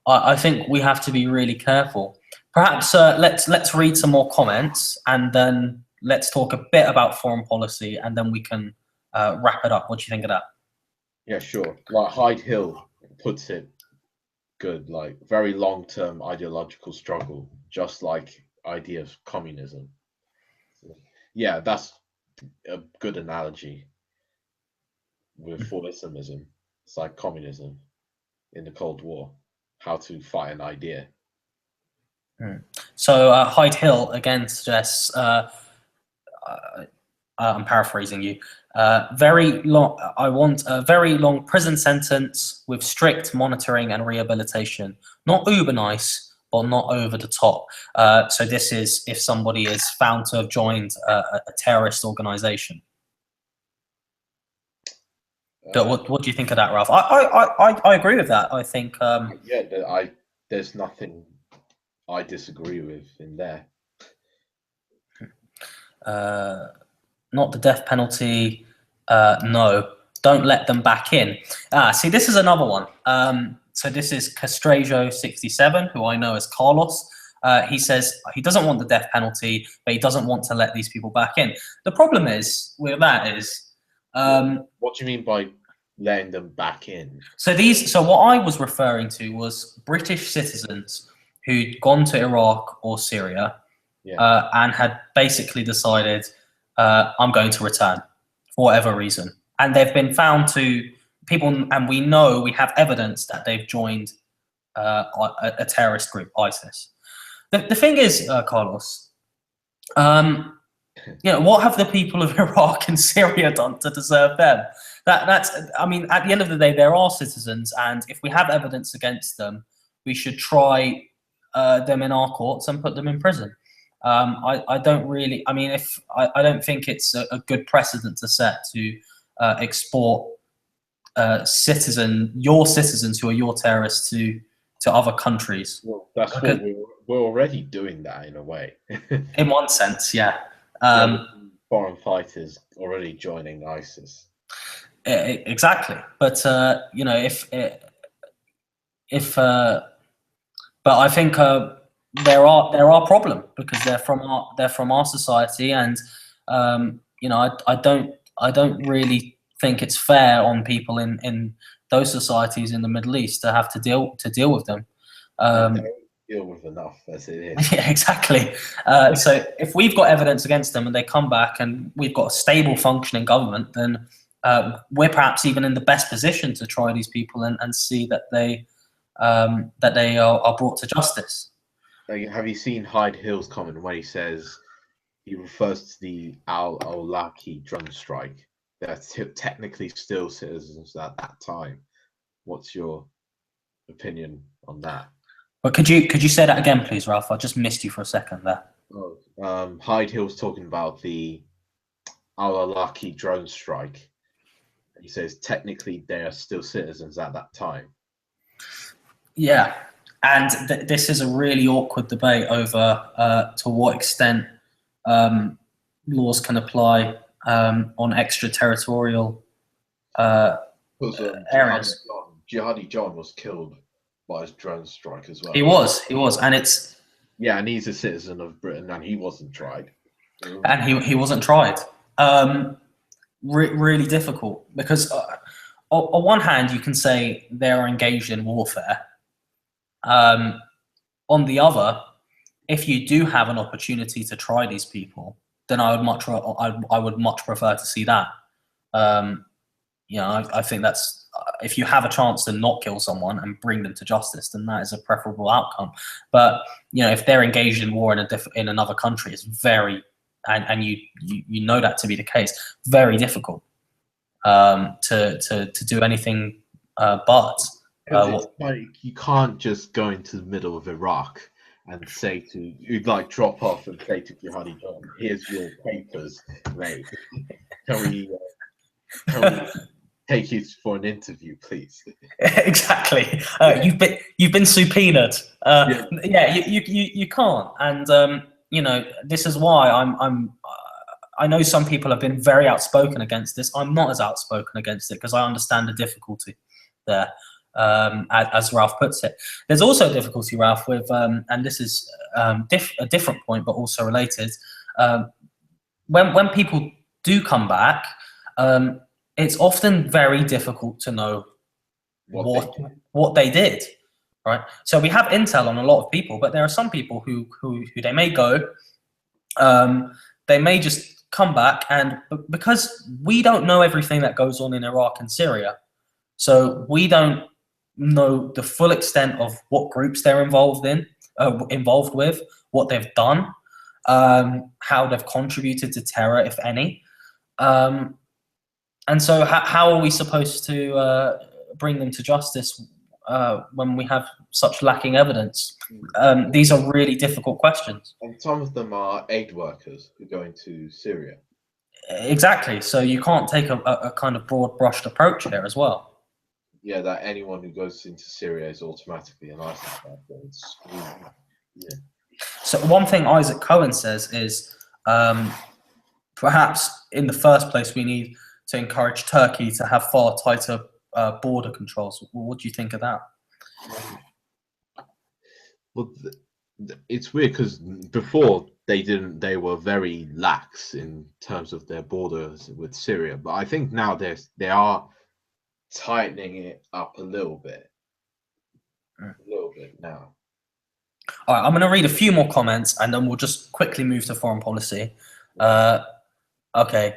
I think we have to be really careful. Perhaps let's read some more comments, and then let's talk a bit about foreign policy, and then we can wrap it up. What do you think of that? yeah, sure. Like Hyde Hill puts it good, like very long-term ideological struggle, just like idea of communism. So, yeah, that's a good analogy for Islamism. It's like communism in the Cold War, how to fight an idea. So Hyde Hill again suggests, I'm paraphrasing you, very long. I want a very long prison sentence with strict monitoring and rehabilitation. Not uber nice, but not over the top. So this is if somebody is found to have joined a terrorist organization. What do you think of that, Ralph? I agree with that. I think yeah, there's nothing I disagree with in there. Not the death penalty. No. don't let them back in. See, this is another one. So this is Castrejo67, who I know as Carlos. He says he doesn't want the death penalty, but he doesn't want to let these people back in. The problem is with that is, what do you mean by letting them back in? So what I was referring to was British citizens who'd gone to Iraq or Syria, and had basically decided, I'm going to return for whatever reason. And they've been found to people, and we have evidence that they've joined a terrorist group, ISIS. The thing is, Carlos, what have the people of Iraq and Syria done to deserve them? I mean, at the end of the day, there are citizens, and if we have evidence against them, we should try them in our courts and put them in prison. I don't really. I mean, I don't think it's a good precedent to set to export your citizens who are your terrorists to other countries. Well, that's what we're already doing that in a way. In one sense, yeah. Foreign fighters already joining ISIS. Exactly, but but I think there are problems because they're from our society, and I don't really think it's fair on people in those societies in the Middle East to have to deal with them. Deal with enough as it is. Yeah, exactly. So if we've got evidence against them and they come back and we've got a stable functioning government, then we're perhaps even in the best position to try these people and see that they are brought to justice. Have you seen Hyde Hill's comment when he refers to the al-Awlaki drone strike? They're technically still citizens at that time. What's your opinion on that? But could you say that again, please, Ralph? I just missed you for a second there. Hyde Hill's talking about the al-Awlaki drone strike. He says technically they are still citizens at that time. Yeah, and this is a really awkward debate over to what extent laws can apply on extraterritorial areas. Jihadi John was killed by his drone strike as well. He was, and it's and he's a citizen of Britain, and he wasn't tried. And he wasn't tried. Really difficult because on one hand you can say they're engaged in warfare. On the other, if you do have an opportunity to try these people, then I would much prefer to see that. I think that's if you have a chance to not kill someone and bring them to justice, then that is a preferable outcome. But if they're engaged in war in another country, it's very and you know that to be the case, very difficult to do anything but. It's like you can't just go into the middle of Iraq and say drop off and say to Jihadi John, "Here's your papers, mate. Can we take you for an interview, please?" Exactly. You've been subpoenaed. You can't. And this is why I know some people have been very outspoken against this. I'm not as outspoken against it because I understand the difficulty there. As Ralph puts it, there's also a difficulty, Ralph, with and this is a different point, but also related. When people do come back, it's often very difficult to know what they did, right? So we have intel on a lot of people, but there are some people who they may go, they may just come back, and because we don't know everything that goes on in Iraq and Syria, so we don't know the full extent of what groups they're involved with, what they've done, how they've contributed to terror, if any. And so how are we supposed to bring them to justice when we have such lacking evidence? These are really difficult questions. And some of them are aid workers who go into Syria. Exactly. So you can't take a kind of broad-brushed approach here as well. Yeah, that anyone who goes into Syria is automatically an ISIS member. Yeah. So one thing Isaac Cohen says is perhaps in the first place we need to encourage Turkey to have far tighter border controls. What do you think of that? Well, it's weird because before they were very lax in terms of their borders with Syria, but I think now they are tightening it up a little bit now. All right, I'm going to read a few more comments and then we'll just quickly move to foreign policy. Okay,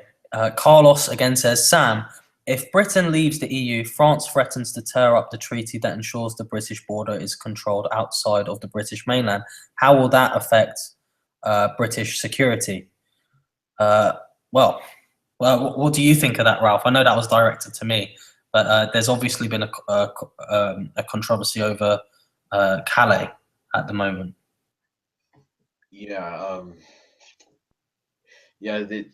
Carlos again says, Sam, if Britain leaves the EU, France threatens to tear up the treaty that ensures the British border is controlled outside of the British mainland. How will that affect British security? Well, what do you think of that, Ralph? I know that was directed to me, but there's obviously been a controversy over Calais at the moment. Yeah,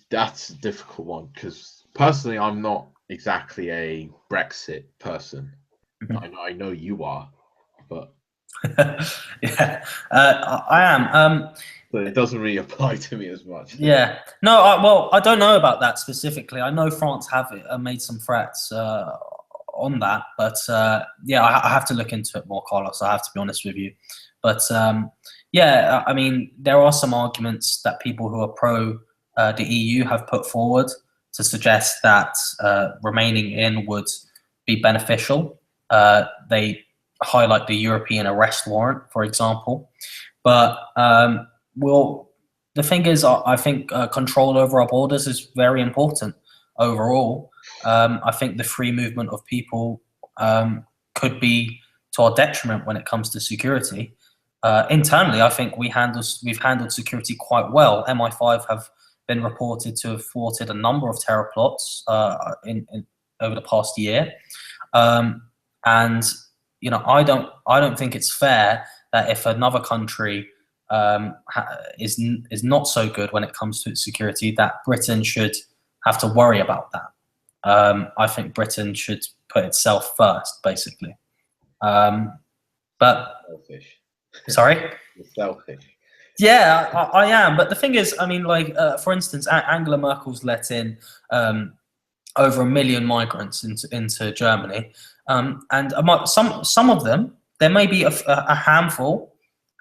that's a difficult one because personally, I'm not exactly a Brexit person. Mm-hmm. I know you are, but yeah, I am. So it doesn't really apply to me as much. Yeah, no, well, I don't know about that specifically. I know France have made some threats on that, but yeah, I have to look into it more, Carlos. I have to be honest with you, but yeah, I mean, there are some arguments that people who are pro the EU have put forward to suggest that remaining in would be beneficial. They highlight the European arrest warrant, for example, but well, the thing is, I think control over our borders is very important overall. I think the free movement of people could be to our detriment when it comes to security. Internally, I think we've handled security quite well. MI5 have been reported to have thwarted a number of terror plots over the past year, and you know, I don't think it's fair that if another country is not so good when it comes to its security, that Britain should have to worry about that. I think Britain should put itself first, basically. But selfish. Sorry? You're selfish. Yeah, I am. But the thing is, I mean, like, for instance, Angela Merkel's let in over 1 million migrants into Germany. And some of them, there may be a handful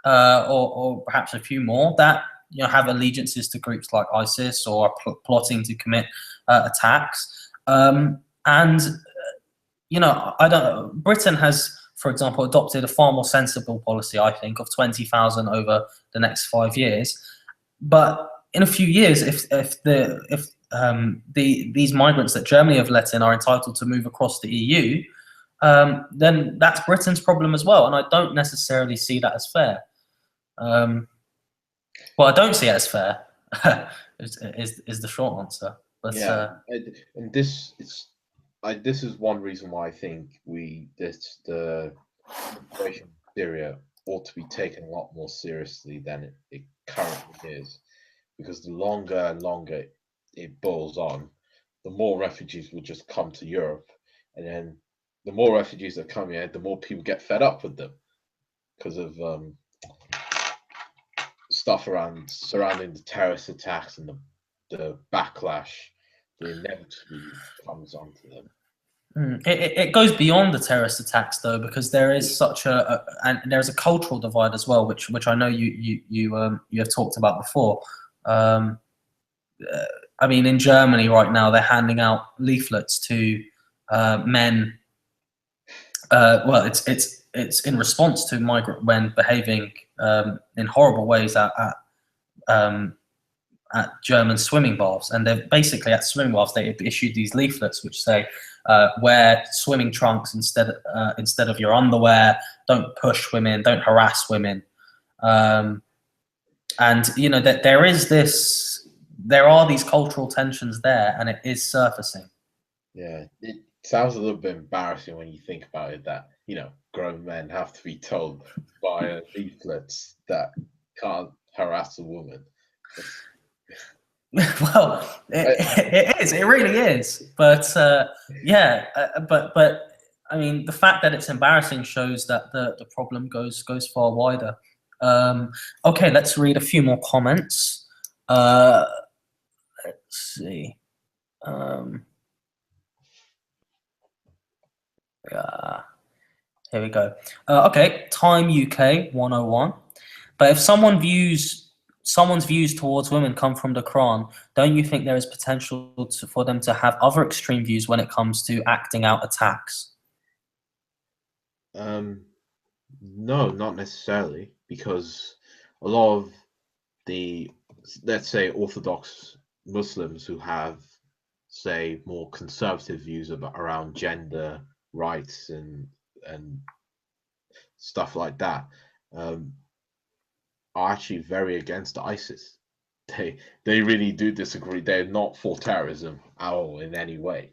or perhaps a few more that have allegiances to groups like ISIS or are plotting to commit attacks. And Britain has, for example, adopted a far more sensible policy, I think, of 20,000 over the next 5 years. But in a few years, if these migrants that Germany have let in are entitled to move across the EU, then that's Britain's problem as well. And I don't necessarily see that as fair. Well, I don't see it as fair. is the short answer. But yeah, and this is one reason why I think the situation in Syria ought to be taken a lot more seriously than it currently is, because the longer and longer it boils on, the more refugees will just come to Europe, and then the more refugees that come here, the more people get fed up with them because of stuff surrounding the terrorist attacks and the backlash that inevitably comes onto them. It goes beyond the terrorist attacks, though, because there is such and there's a cultural divide as well, which I know you have talked about before. I mean, in Germany right now, they're handing out leaflets to men. Well, it's in response to migrant men behaving in horrible ways at German swimming baths, and they're basically at swimming baths. They issued these leaflets which say, "Wear swimming trunks instead of your underwear. Don't push women. Don't harass women." And that there are these cultural tensions there, and it is surfacing. Yeah, it sounds a little bit embarrassing when you think about it. That grown men have to be told via leaflets that can't harass a woman. Well, it is. It really is. But yeah, but I mean, the fact that it's embarrassing shows that the problem goes far wider. Okay, let's read a few more comments. Let's see. Here we go. Okay, Time UK 101. But if someone's views towards women come from the Quran, don't you think there is potential for them to have other extreme views when it comes to acting out attacks? No, not necessarily, because a lot of the, let's say, Orthodox Muslims who have, say, more conservative views around gender rights and stuff like that, are actually very against ISIS. They really do disagree. They're not for terrorism at all in any way.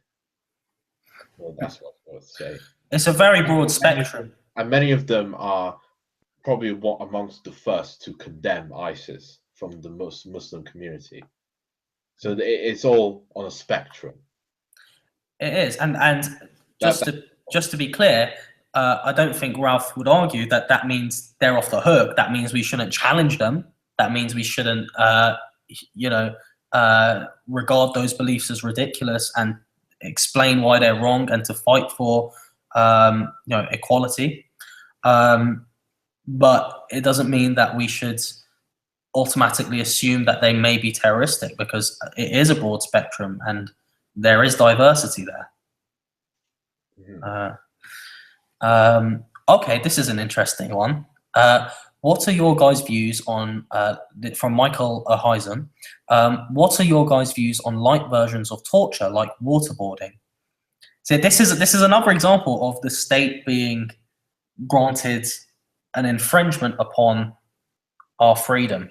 Well, that's what I would say. It's a very broad spectrum. And many of them are probably amongst the first to condemn ISIS from the Muslim community. So it's all on a spectrum. It is, and just to be clear, I don't think Ralph would argue that that means they're off the hook. That means we shouldn't challenge them. That means we shouldn't, regard those beliefs as ridiculous and explain why they're wrong and to fight for, equality. But it doesn't mean that we should automatically assume that they may be terroristic, because it is a broad spectrum and there is diversity there. Okay, this is an interesting one. What are your guys' views on, from Michael Heisen, what are your guys' views on light versions of torture like waterboarding? So this is another example of the state being granted an infringement upon our freedom.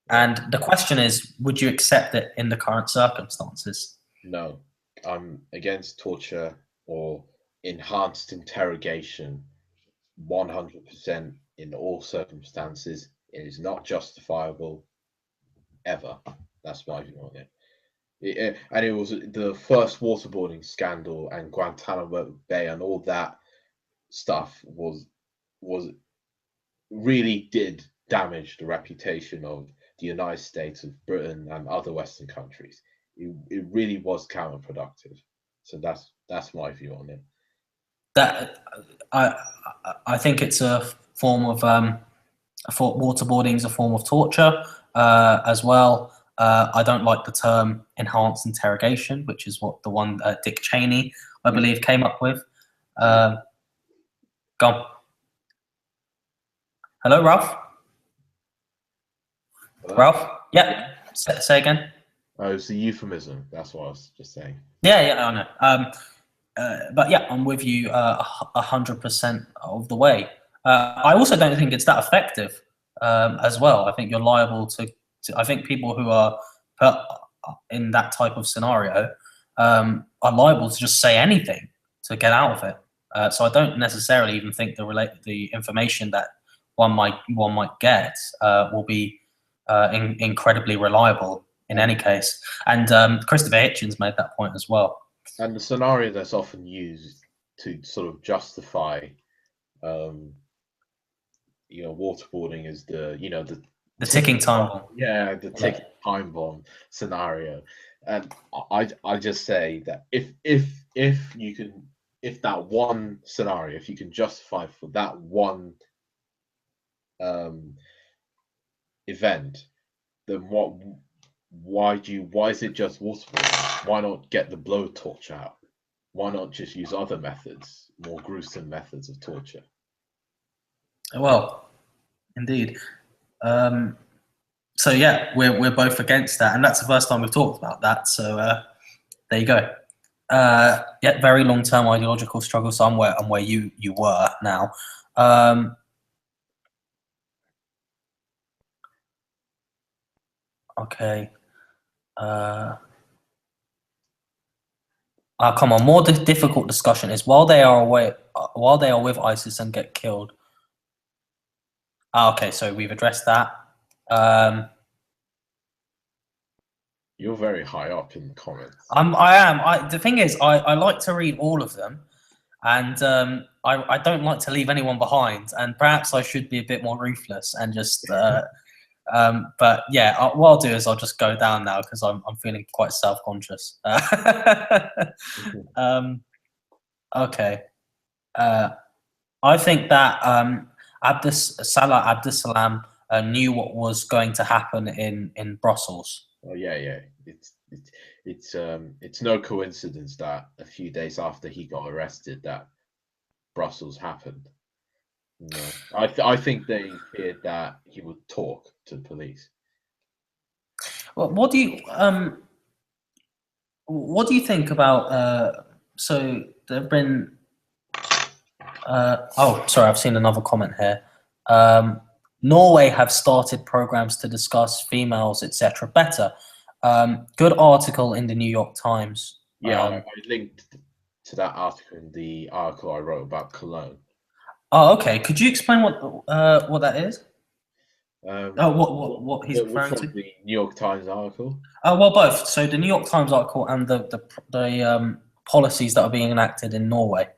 And the question is, would you accept it in the current circumstances? No, I'm against torture or enhanced interrogation 100% in all circumstances. It is not justifiable ever. That's my view on it. And it was the first waterboarding scandal and Guantanamo Bay and all that stuff was really did damage the reputation of the United States, of Britain and other Western countries. It really was counterproductive. So that's my view on it. That I think it's a form of waterboarding is a form of torture as well. I don't like the term enhanced interrogation, which is what the one Dick Cheney, I believe, came up with. Go on. Hello, Ralph? Hello? Ralph? Yeah, say again. Oh, it's a euphemism. That's what I was just saying. Yeah, I know. But yeah, I'm with you 100% of the way. I also don't think it's that effective as well. I think you're liable to I think people who are put in that type of scenario are liable to just say anything to get out of it. So I don't necessarily even think the information that one might get will be incredibly reliable in any case. And Christopher Hitchens made that point as well. And the scenario that's often used to sort of justify, waterboarding is the ticking time bomb. Yeah, the ticking time bomb scenario. And I just say that if that one scenario, if you can justify for that one event, then why is it just waterboarding? Why not get the blowtorch out? Why not just use other methods, more gruesome methods of torture? Well, indeed. So yeah, we're both against that, and that's the first time we've talked about that. So there you go. Yeah, very long-term ideological struggle. So I'm where you were now. Okay. Come on. More difficult discussion is while they are with ISIS and get killed. Okay, so we've addressed that. You're very high up in the comments. I am. The thing is, I like to read all of them, and I don't like to leave anyone behind. And perhaps I should be a bit more ruthless and just. But yeah, what I'll do is I'll just go down now because I'm feeling quite self-conscious. Okay. I think that Salah Abdeslam knew what was going to happen in Brussels. Oh yeah. It's no coincidence that a few days after he got arrested, that Brussels happened. No, I think they feared that he would talk to the police. Well, what do you think about? So there've been. Oh, sorry, I've seen another comment here. Norway have started programs to discuss females, etc. better. Good article in the New York Times. Yeah, I linked to that article in the article I wrote about Cologne. Oh, okay. Could you explain what that is? Oh, What he's referring to? The New York Times article. Well, both. So the New York Times article and the policies that are being enacted in Norway.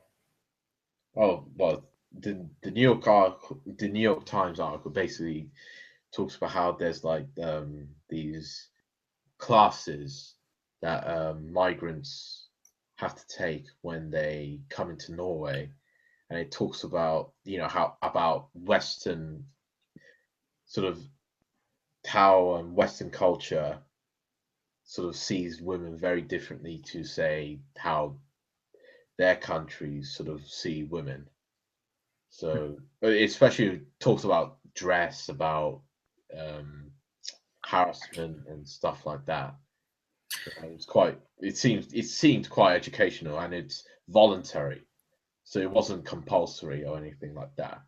Oh well, the New York Times article basically talks about how there's like these classes that migrants have to take when they come into Norway, and it talks about how about Western sort of how Western culture sort of sees women very differently to say how their countries sort of see women. So it especially talks about dress, about harassment and stuff like that. It seemed quite educational, and it's voluntary, so it wasn't compulsory or anything like that.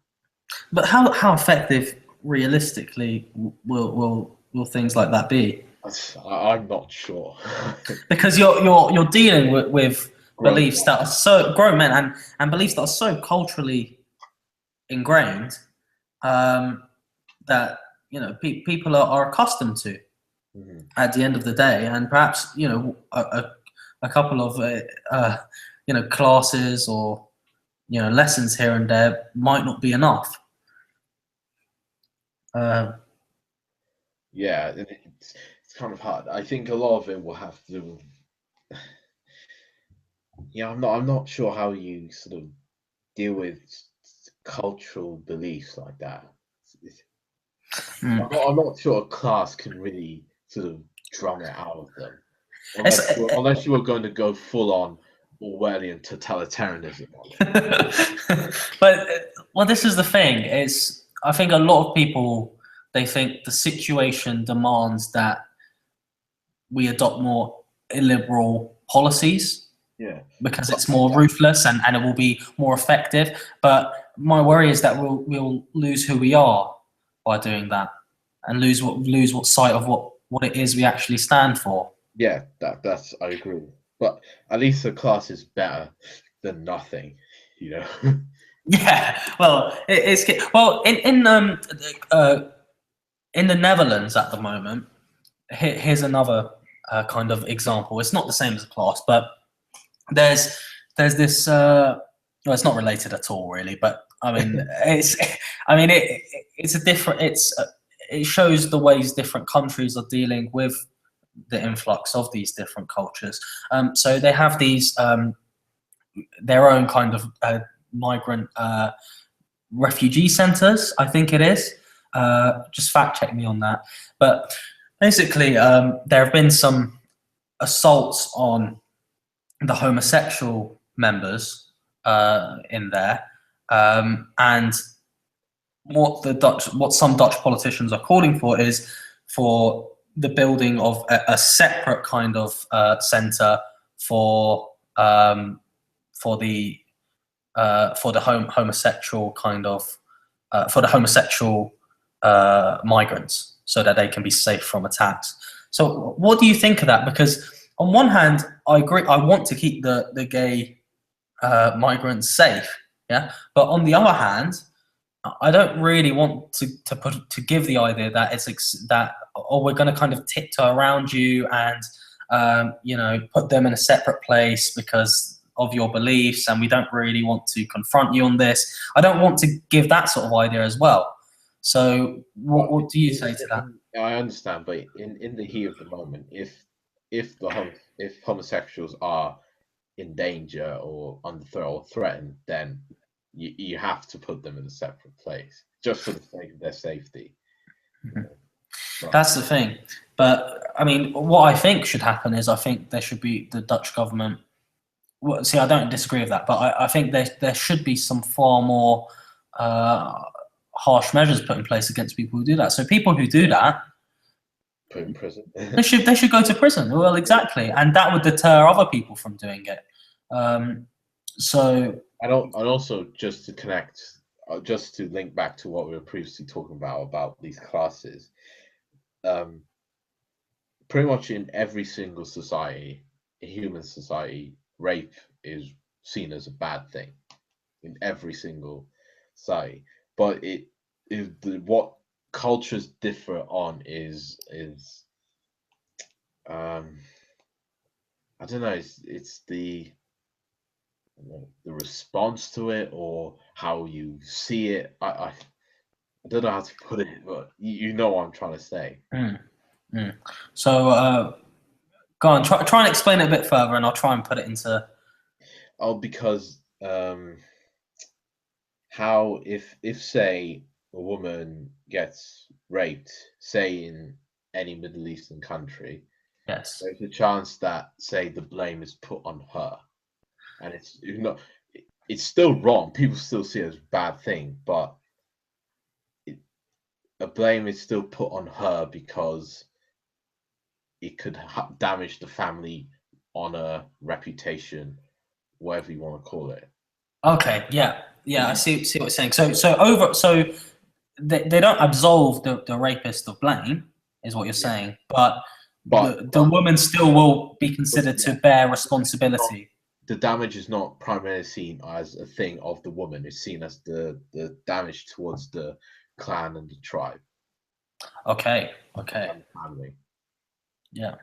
But how effective, realistically, will things like that be? I'm not sure. Because you're dealing with Grown beliefs that are so grown men and beliefs that are so culturally ingrained that people are accustomed to at the end of the day, and perhaps a couple of classes or lessons here and there might not be enough. Yeah, it's kind of hard. I think a lot of it will have to do with, I'm not sure how you sort of deal with cultural beliefs like that. I'm not sure a class can really sort of drum it out of them, unless you were going to go full on Orwellian totalitarianism. But well, this is the thing. Is I think a lot of people, they think the situation demands that we adopt more illiberal policies. Yeah, Because it's more ruthless and it will be more effective. But my worry is that we'll lose who we are by doing that, and lose what sight of what it is we actually stand for. Yeah, that's I agree. But at least the class is better than nothing, Yeah, well, it's in the Netherlands at the moment. Here's another kind of example. It's not the same as a class, but there's this. Well, it's not related at all, really. But I mean, it's a different. It shows the ways different countries are dealing with the influx of these different cultures. So they have these their own kind of migrant refugee centers, I think it is. Just fact check me on that. But basically, there have been some assaults on the homosexual members in there, and what some Dutch politicians are calling for is for the building of a separate kind of centre for the homosexual kind of for the homosexual migrants, so that they can be safe from attacks. So, what do you think of that? Because on one hand, I agree. I want to keep the gay migrants safe, yeah. But on the other hand, I don't really want to give the idea that we're going to kind of tiptoe around you and put them in a separate place because of your beliefs, and we don't really want to confront you on this. I don't want to give that sort of idea as well. So, what do you say to that? I understand, but in the heat of the moment, if homosexuals are in danger or under threat or threatened, then you have to put them in a separate place just for the sake of their safety. That's the thing. But I mean, what I think should happen is I think there should be the Dutch government. Well, see, I don't disagree with that, but I think there should be some far more harsh measures put in place against people who do that. So people who do that, Put in prison. they should go to prison. Well, exactly, and that would deter other people from doing it. So, and also just to connect, just to link back to what we were previously talking about these classes. Pretty much in every single society, human society, rape is seen as a bad thing in every single society. But what cultures differ on is I don't know. It's the response to it or how you see it. I don't know how to put it, but you know what I'm trying to say. So go on, try and explain it a bit further, and I'll try and put it into. Oh, because how if say a woman gets raped, say in any Middle Eastern country, Yes. there's a chance that say the blame is put on her, and it's still wrong. People still see it as a bad thing, but a blame is still put on her because it could damage the family honor, reputation, whatever you want to call it. Okay. Yeah. I see what you're saying. So they don't absolve the rapist of blame, is what you're saying, but the woman still will be considered to bear responsibility. The damage is not primarily seen as a thing of the woman. It's seen as the damage towards the clan and the tribe. Okay. And the family. Yeah.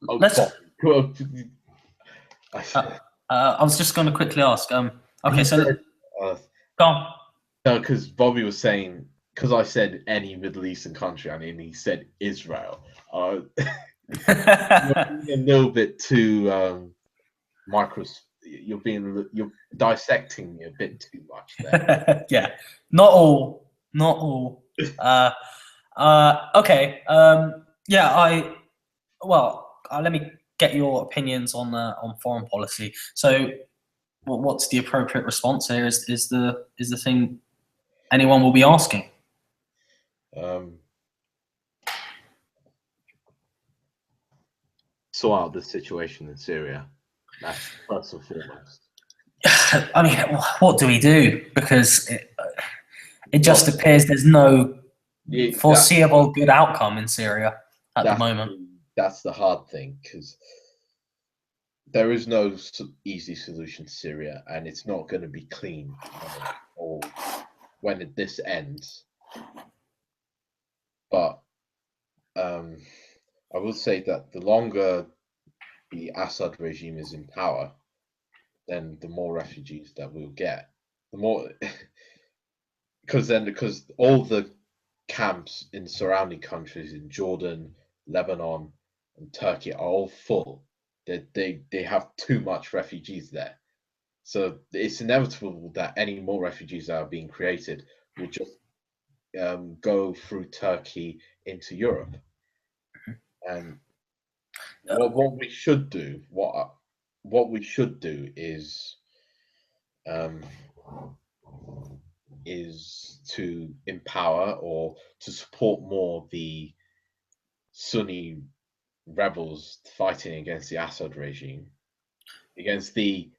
Let's. I was just going to quickly ask. Okay, so go on. No, because Bobby was saying, because I said any Middle Eastern country, I mean, he said Israel. You're being a little bit too you're dissecting me a bit too much there. Yeah, not all. Okay. Yeah, let me get your opinions on foreign policy. So, what's the appropriate response here? Is the thing anyone will be asking? Sort out the situation in Syria. That's first and foremost. I mean, what do we do? Because it just appears there's no foreseeable good outcome in Syria at the moment. That's the hard thing, because there is no easy solution to Syria, and it's not going to be clean or when this ends. But I will say that the longer the Assad regime is in power, then the more refugees that we'll get. The more, because all the camps in surrounding countries in Jordan, Lebanon, and Turkey are all full. They have too much refugees there, so it's inevitable that any more refugees that are being created will just go through Turkey into Europe. And what we should do is to empower or to support more the Sunni rebels fighting against the Assad regime, against the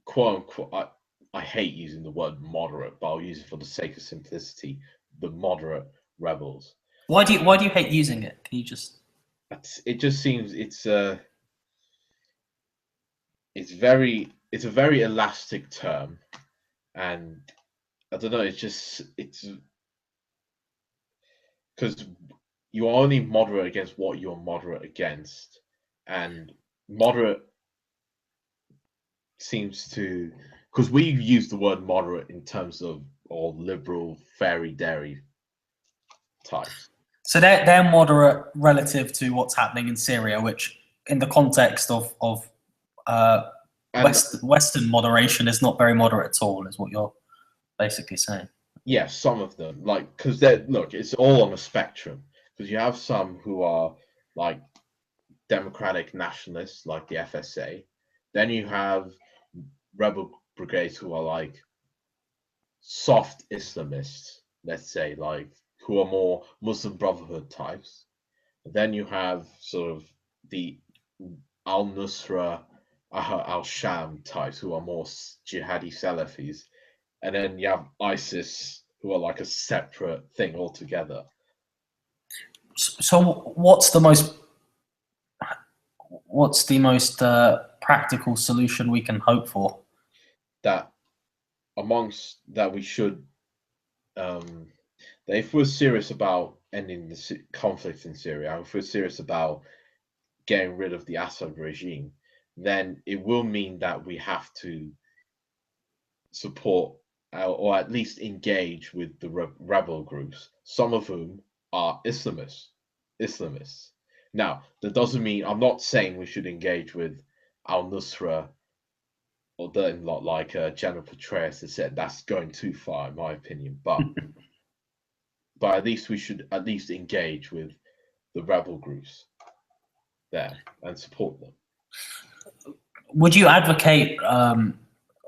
quote unquote, I hate using the word moderate, but I'll use it for the sake of simplicity, the moderate rebels. Why do you hate using it? Can you just? It just seems it's a very elastic term, and I don't know. It's because you're only moderate against what you're moderate against, and moderate seems to, because we use the word moderate in terms of all liberal fairy dairy types. So they're moderate relative to what's happening in Syria, which in the context of And Western moderation is not very moderate at all, is what you're basically saying. yeah, some of them, like, because look, it's all on a spectrum. Because you have some who are like democratic nationalists, like the FSA. Then you have rebel brigades who are like soft Islamists, let's say, like who are more Muslim Brotherhood types. Then you have sort of the Al Nusra, Al Sham types who are more jihadi Salafis, and then you have ISIS who are like a separate thing altogether. So, what's the most practical solution we can hope for? That amongst that we should, that if we're serious about ending the conflict in Syria, if we're serious about getting rid of the Assad regime, then it will mean that we have to support or at least engage with the rebel groups, some of whom are Islamists. Now, that doesn't mean I'm not saying we should engage with Al Nusra or then like General Petraeus has said. That's going too far, in my opinion. But at least we should at least engage with the rebel groups there and support them. Would you advocate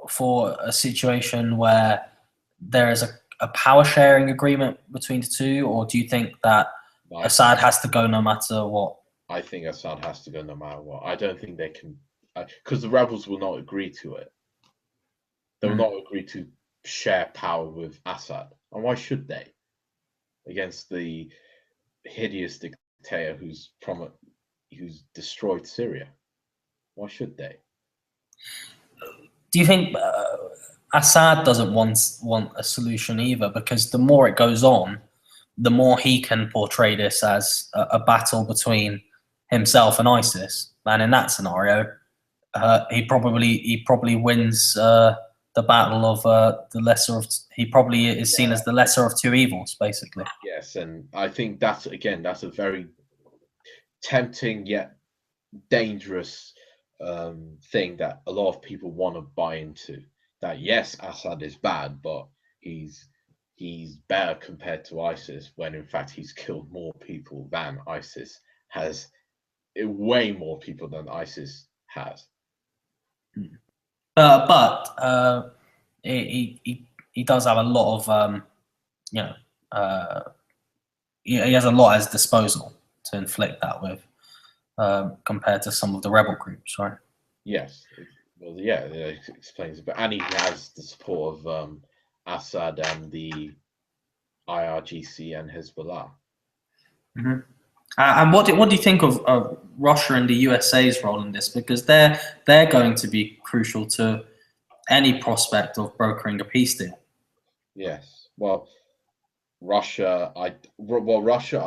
for a situation where there is a power sharing agreement between the two, or do you think that Assad has to go no matter what? I think Assad has to go no matter what. I don't think they can, because the rebels will not agree to it. They will not agree to share power with Assad. And why should they? Against the hideous dictator who's destroyed Syria. Why should they? Do you think Assad doesn't want a solution either? Because the more it goes on, the more he can portray this as a battle between himself and ISIS. And in that scenario, he probably wins the battle of the lesser of. He probably is seen as the lesser of two evils, basically. Yes, and I think that's a very tempting yet dangerous thing that a lot of people want to buy into. That yes, Assad is bad, but he's better compared to ISIS, when in fact he's killed more people than ISIS has, way more people than ISIS has. But he does have a lot of he has a lot at his disposal to inflict that with, compared to some of the rebel groups, right? Yes, well, yeah, it explains it. But and he has the support of Assad and the IRGC and Hezbollah. Mm-hmm. And what do you think of Russia and the USA's role in this? Because they're going to be crucial to any prospect of brokering a peace deal. Yes, well, Russia, I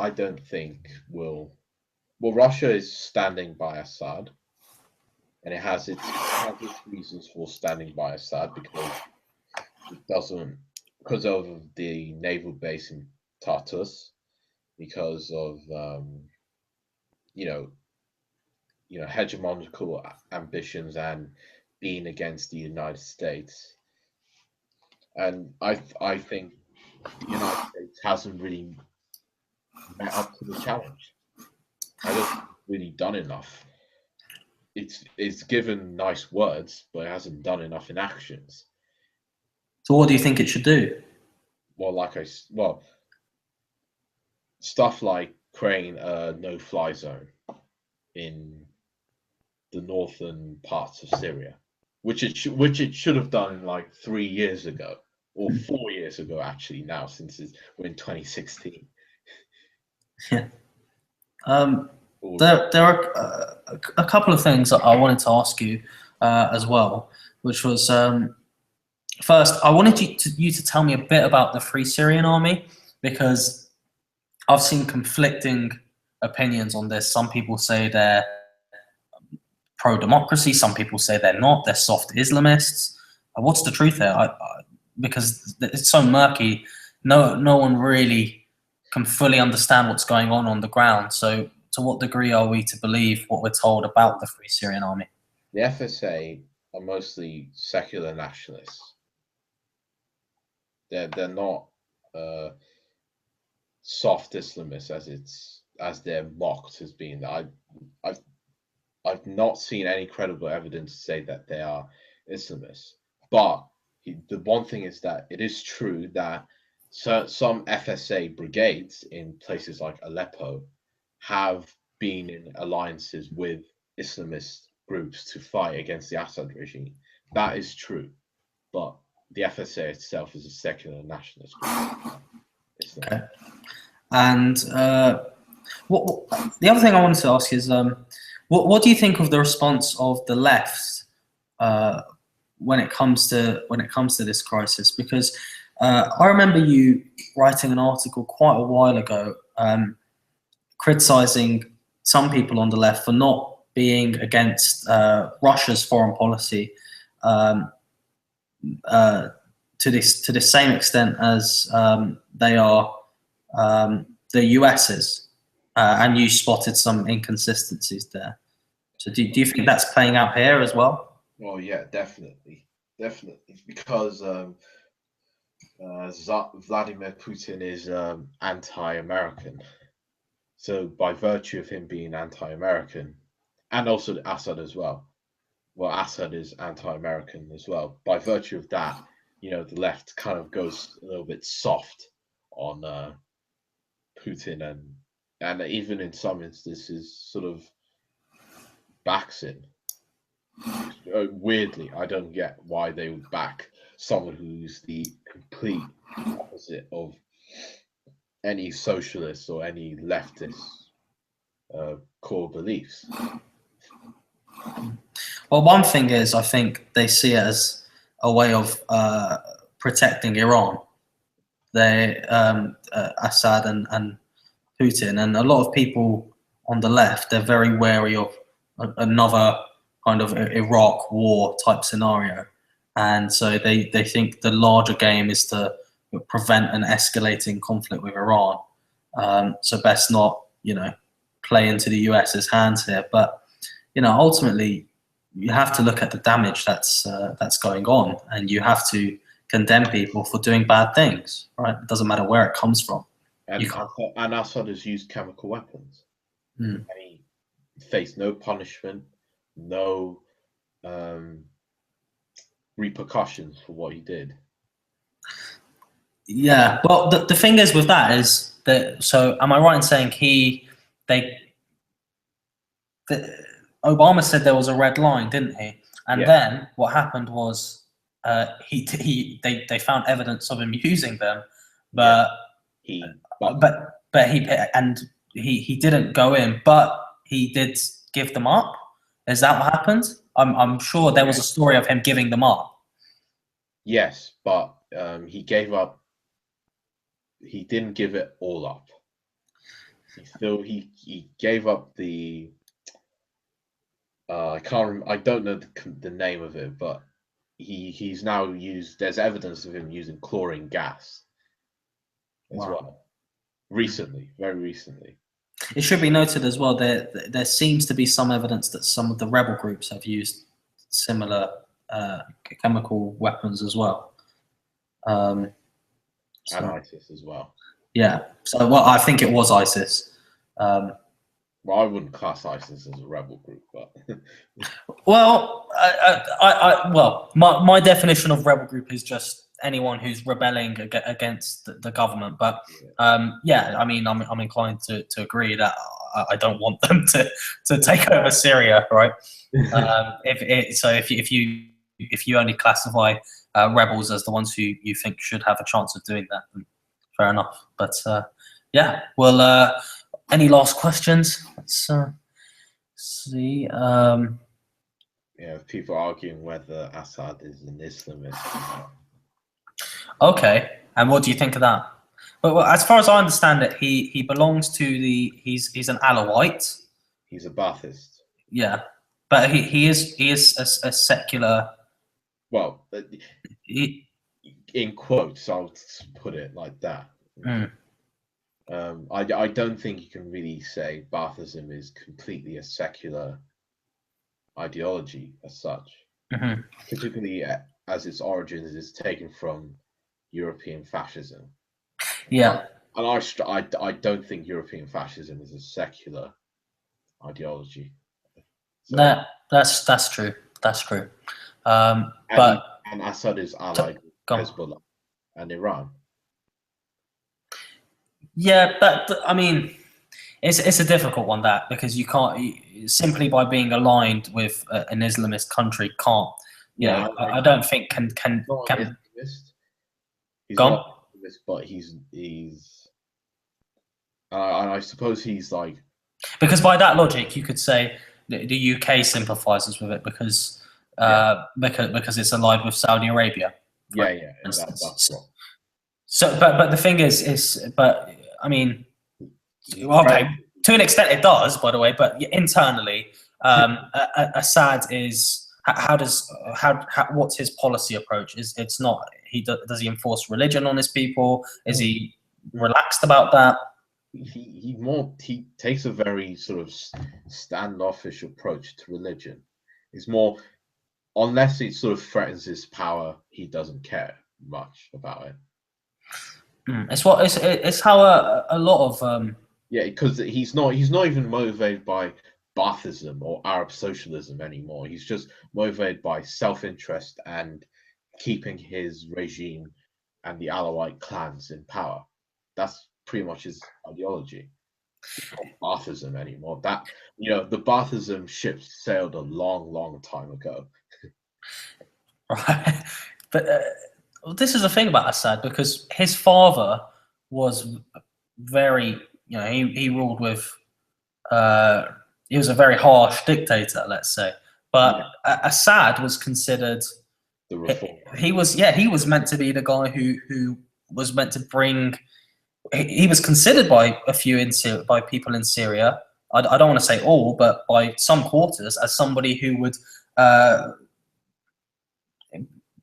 don't think will. Well, Russia is standing by Assad, and it has its reasons for standing by Assad, because it doesn't, because of the naval base in Tartus, because of hegemonical ambitions and being against the United States. And I think the United States hasn't really met up to the challenge. I don't think it's really done enough. It's given nice words, but it hasn't done enough in actions. So what do you think it should do? Well, stuff like creating a no-fly zone in the northern parts of Syria, which it should have done like 3 years ago, or 4 years ago actually. Now, since we're in 2016. Yeah. There are a couple of things that I wanted to ask you as well, which was, first, I wanted you to tell me a bit about the Free Syrian Army, because I've seen conflicting opinions on this. Some people say they're pro-democracy. Some people say they're not. They're soft Islamists. What's the truth there? Because it's so murky. No one really can fully understand what's going on the ground. So to what degree are we to believe what we're told about the Free Syrian Army? The FSA are mostly secular nationalists. They're not soft Islamists as they're mocked as being. I've I've not seen any credible evidence to say that they are Islamists. But the one thing is that it is true that some FSA brigades in places like Aleppo have been in alliances with Islamist groups to fight against the Assad regime. That is true. But the FSA itself is a secular nationalist group. Okay. And the other thing I wanted to ask is, what do you think of the response of the left when it comes to this crisis? Because I remember you writing an article quite a while ago, criticizing some people on the left for not being against Russia's foreign policy to the same extent as they are the US's, and you spotted some inconsistencies there. So do you think that's playing out here as well? Well, yeah, definitely, because Vladimir Putin is anti-American. So by virtue of him being anti-American, and also Assad as well. Well, Assad is anti-American as well. By virtue of that, the left kind of goes a little bit soft on Putin, and even in some instances sort of backs him. Weirdly, I don't get why they would back someone who's the complete opposite of any socialist or any leftist core beliefs. Well, one thing is, I think they see it as a way of protecting Iran. They Assad and Putin, and a lot of people on the left, they're very wary of another kind of Iraq war type scenario, and so they think the larger game is to prevent an escalating conflict with Iran. So best not play into the US's hands here, but ultimately you have to look at the damage that's going on, and you have to condemn people for doing bad things. Right? It doesn't matter where it comes from. And Assad has used chemical weapons. And he faced no punishment, no repercussions for what he did. Yeah, well, the thing is with that is that. So, am I right in saying Obama said there was a red line, didn't he? And then what happened was they found evidence of him using them, but he didn't go in, but he did give them up. Is that what happened? I'm sure there was a story of him giving them up. Yes, but he gave up. He didn't give it all up. He gave up the. I don't know the name of it, but he's now used. There's evidence of him using chlorine gas as well. Recently, very recently. It should be noted as well that there seems to be some evidence that some of the rebel groups have used similar chemical weapons as well. And ISIS as well. Yeah. So, well, I think it was ISIS. Well, I wouldn't class ISIS as a rebel group, but well, my definition of rebel group is just anyone who's rebelling against the government. But yeah, I mean, I'm inclined to agree that I don't want them to take over Syria, right? If you only classify rebels as the ones who you think should have a chance of doing that, then fair enough. But yeah, well, any last questions? Let's see. People arguing whether Assad is an Islamist. Okay, and what do you think of that? Well, as far as I understand it, he belongs to he's an Alawite. He's a Ba'athist. Yeah, but he is a secular. Well, in quotes, I'll put it like that. I don't think you can really say Baathism is completely a secular ideology as such. Hmm. particularly as its origins is taken from European fascism. Yeah. And I don't think European fascism is a secular ideology. So, No, that's true. That's true. and But and Assad is allied with go on. Hezbollah and Iran. Yeah, but I mean, it's a difficult one that because you can't simply by being aligned with an Islamist country can't. Yeah, I don't think can not an Islamist. He's not gone an Islamist, but I suppose he's like, because by that logic you could say the UK sympathises with it because yeah, because it's allied with Saudi Arabia, for yeah, that's instance. wrong. So, but the thing is, but I mean, He's okay, to an extent it does, by the way. But internally, Assad is how what's his policy approach? It's not does he enforce religion on his people? Is he relaxed about that? he takes a very sort of standoffish approach to religion. It's more, unless it sort of threatens his power, he doesn't care much about it. It's how a lot of Yeah, because he's not even motivated by Baathism or Arab socialism anymore. He's just motivated by self-interest and keeping his regime and the Alawite clans in power. That's pretty much his ideology. It's not Baathism anymore. That, the Baathism ships sailed a long, long time ago. right, but this is the thing about Assad because his father was very he ruled with he was a very harsh dictator, let's say. But Assad was considered The reformer. he was meant to be the guy who was meant to bring. He was considered by a few by people in Syria. I don't want to say all, but by some quarters as somebody who would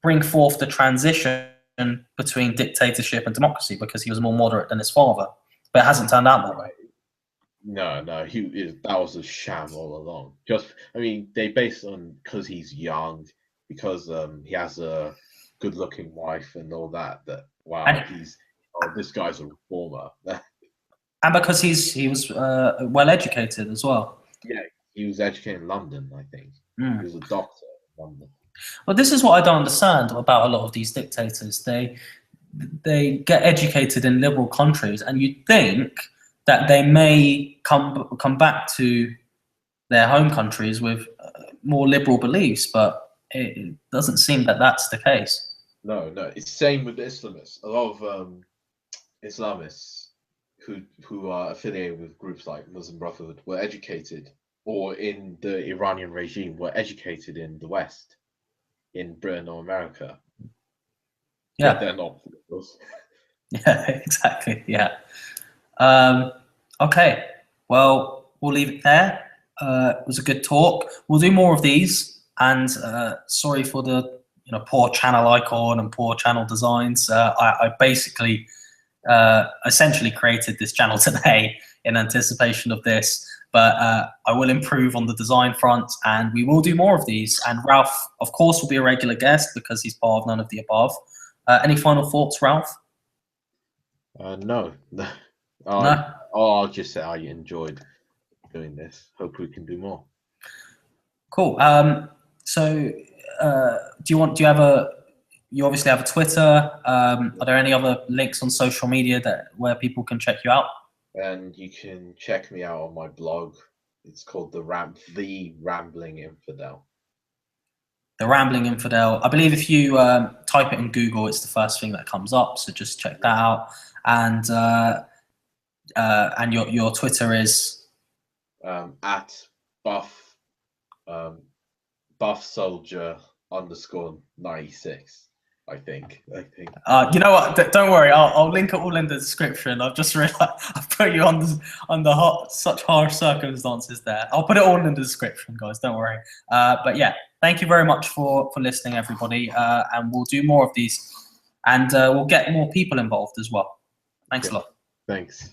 bring forth the transition between dictatorship and democracy because he was more moderate than his father. But it hasn't turned out that way. No, that was a sham all along. They based on because he's young, because he has a good-looking wife and all that. This guy's a reformer. And because he was well educated as well. Yeah, he was educated in London, I think. He was a doctor in London. Well, this is what I don't understand about a lot of these dictators. They get educated in liberal countries, and you'd think that they may come back to their home countries with more liberal beliefs, but it doesn't seem that that's the case. No, it's the same with the Islamists. A lot of Islamists who are affiliated with groups like Muslim Brotherhood were educated, or in the Iranian regime were educated in the West, in Britain or America. Yeah, but they're not liberals. Yeah, exactly. Yeah. Okay. Well, we'll leave it there. It was a good talk. We'll do more of these. And sorry for the poor channel icon and poor channel designs. I basically essentially created this channel today in anticipation of this. But I will improve on the design front, and we will do more of these. And Ralph, of course, will be a regular guest because he's part of None of the Above. Any final thoughts, Ralph? No. No. I'll just say I enjoyed doing this. Hope we can do more. Cool. So, you obviously have a Twitter. Are there any other links on social media where people can check you out? And you can check me out on my blog. It's called The Rambling Infidel. The Rambling Infidel. I believe if you type it in Google, it's the first thing that comes up. So just check that out. And your Twitter is at buff soldier _96. I think. You know what? Don't worry. I'll link it all in the description. I've just realized I've put you under such harsh circumstances there. I'll put it all in the description, guys. Don't worry. But yeah, thank you very much for listening, everybody. And we'll do more of these, and we'll get more people involved as well. Thanks a lot. Thanks.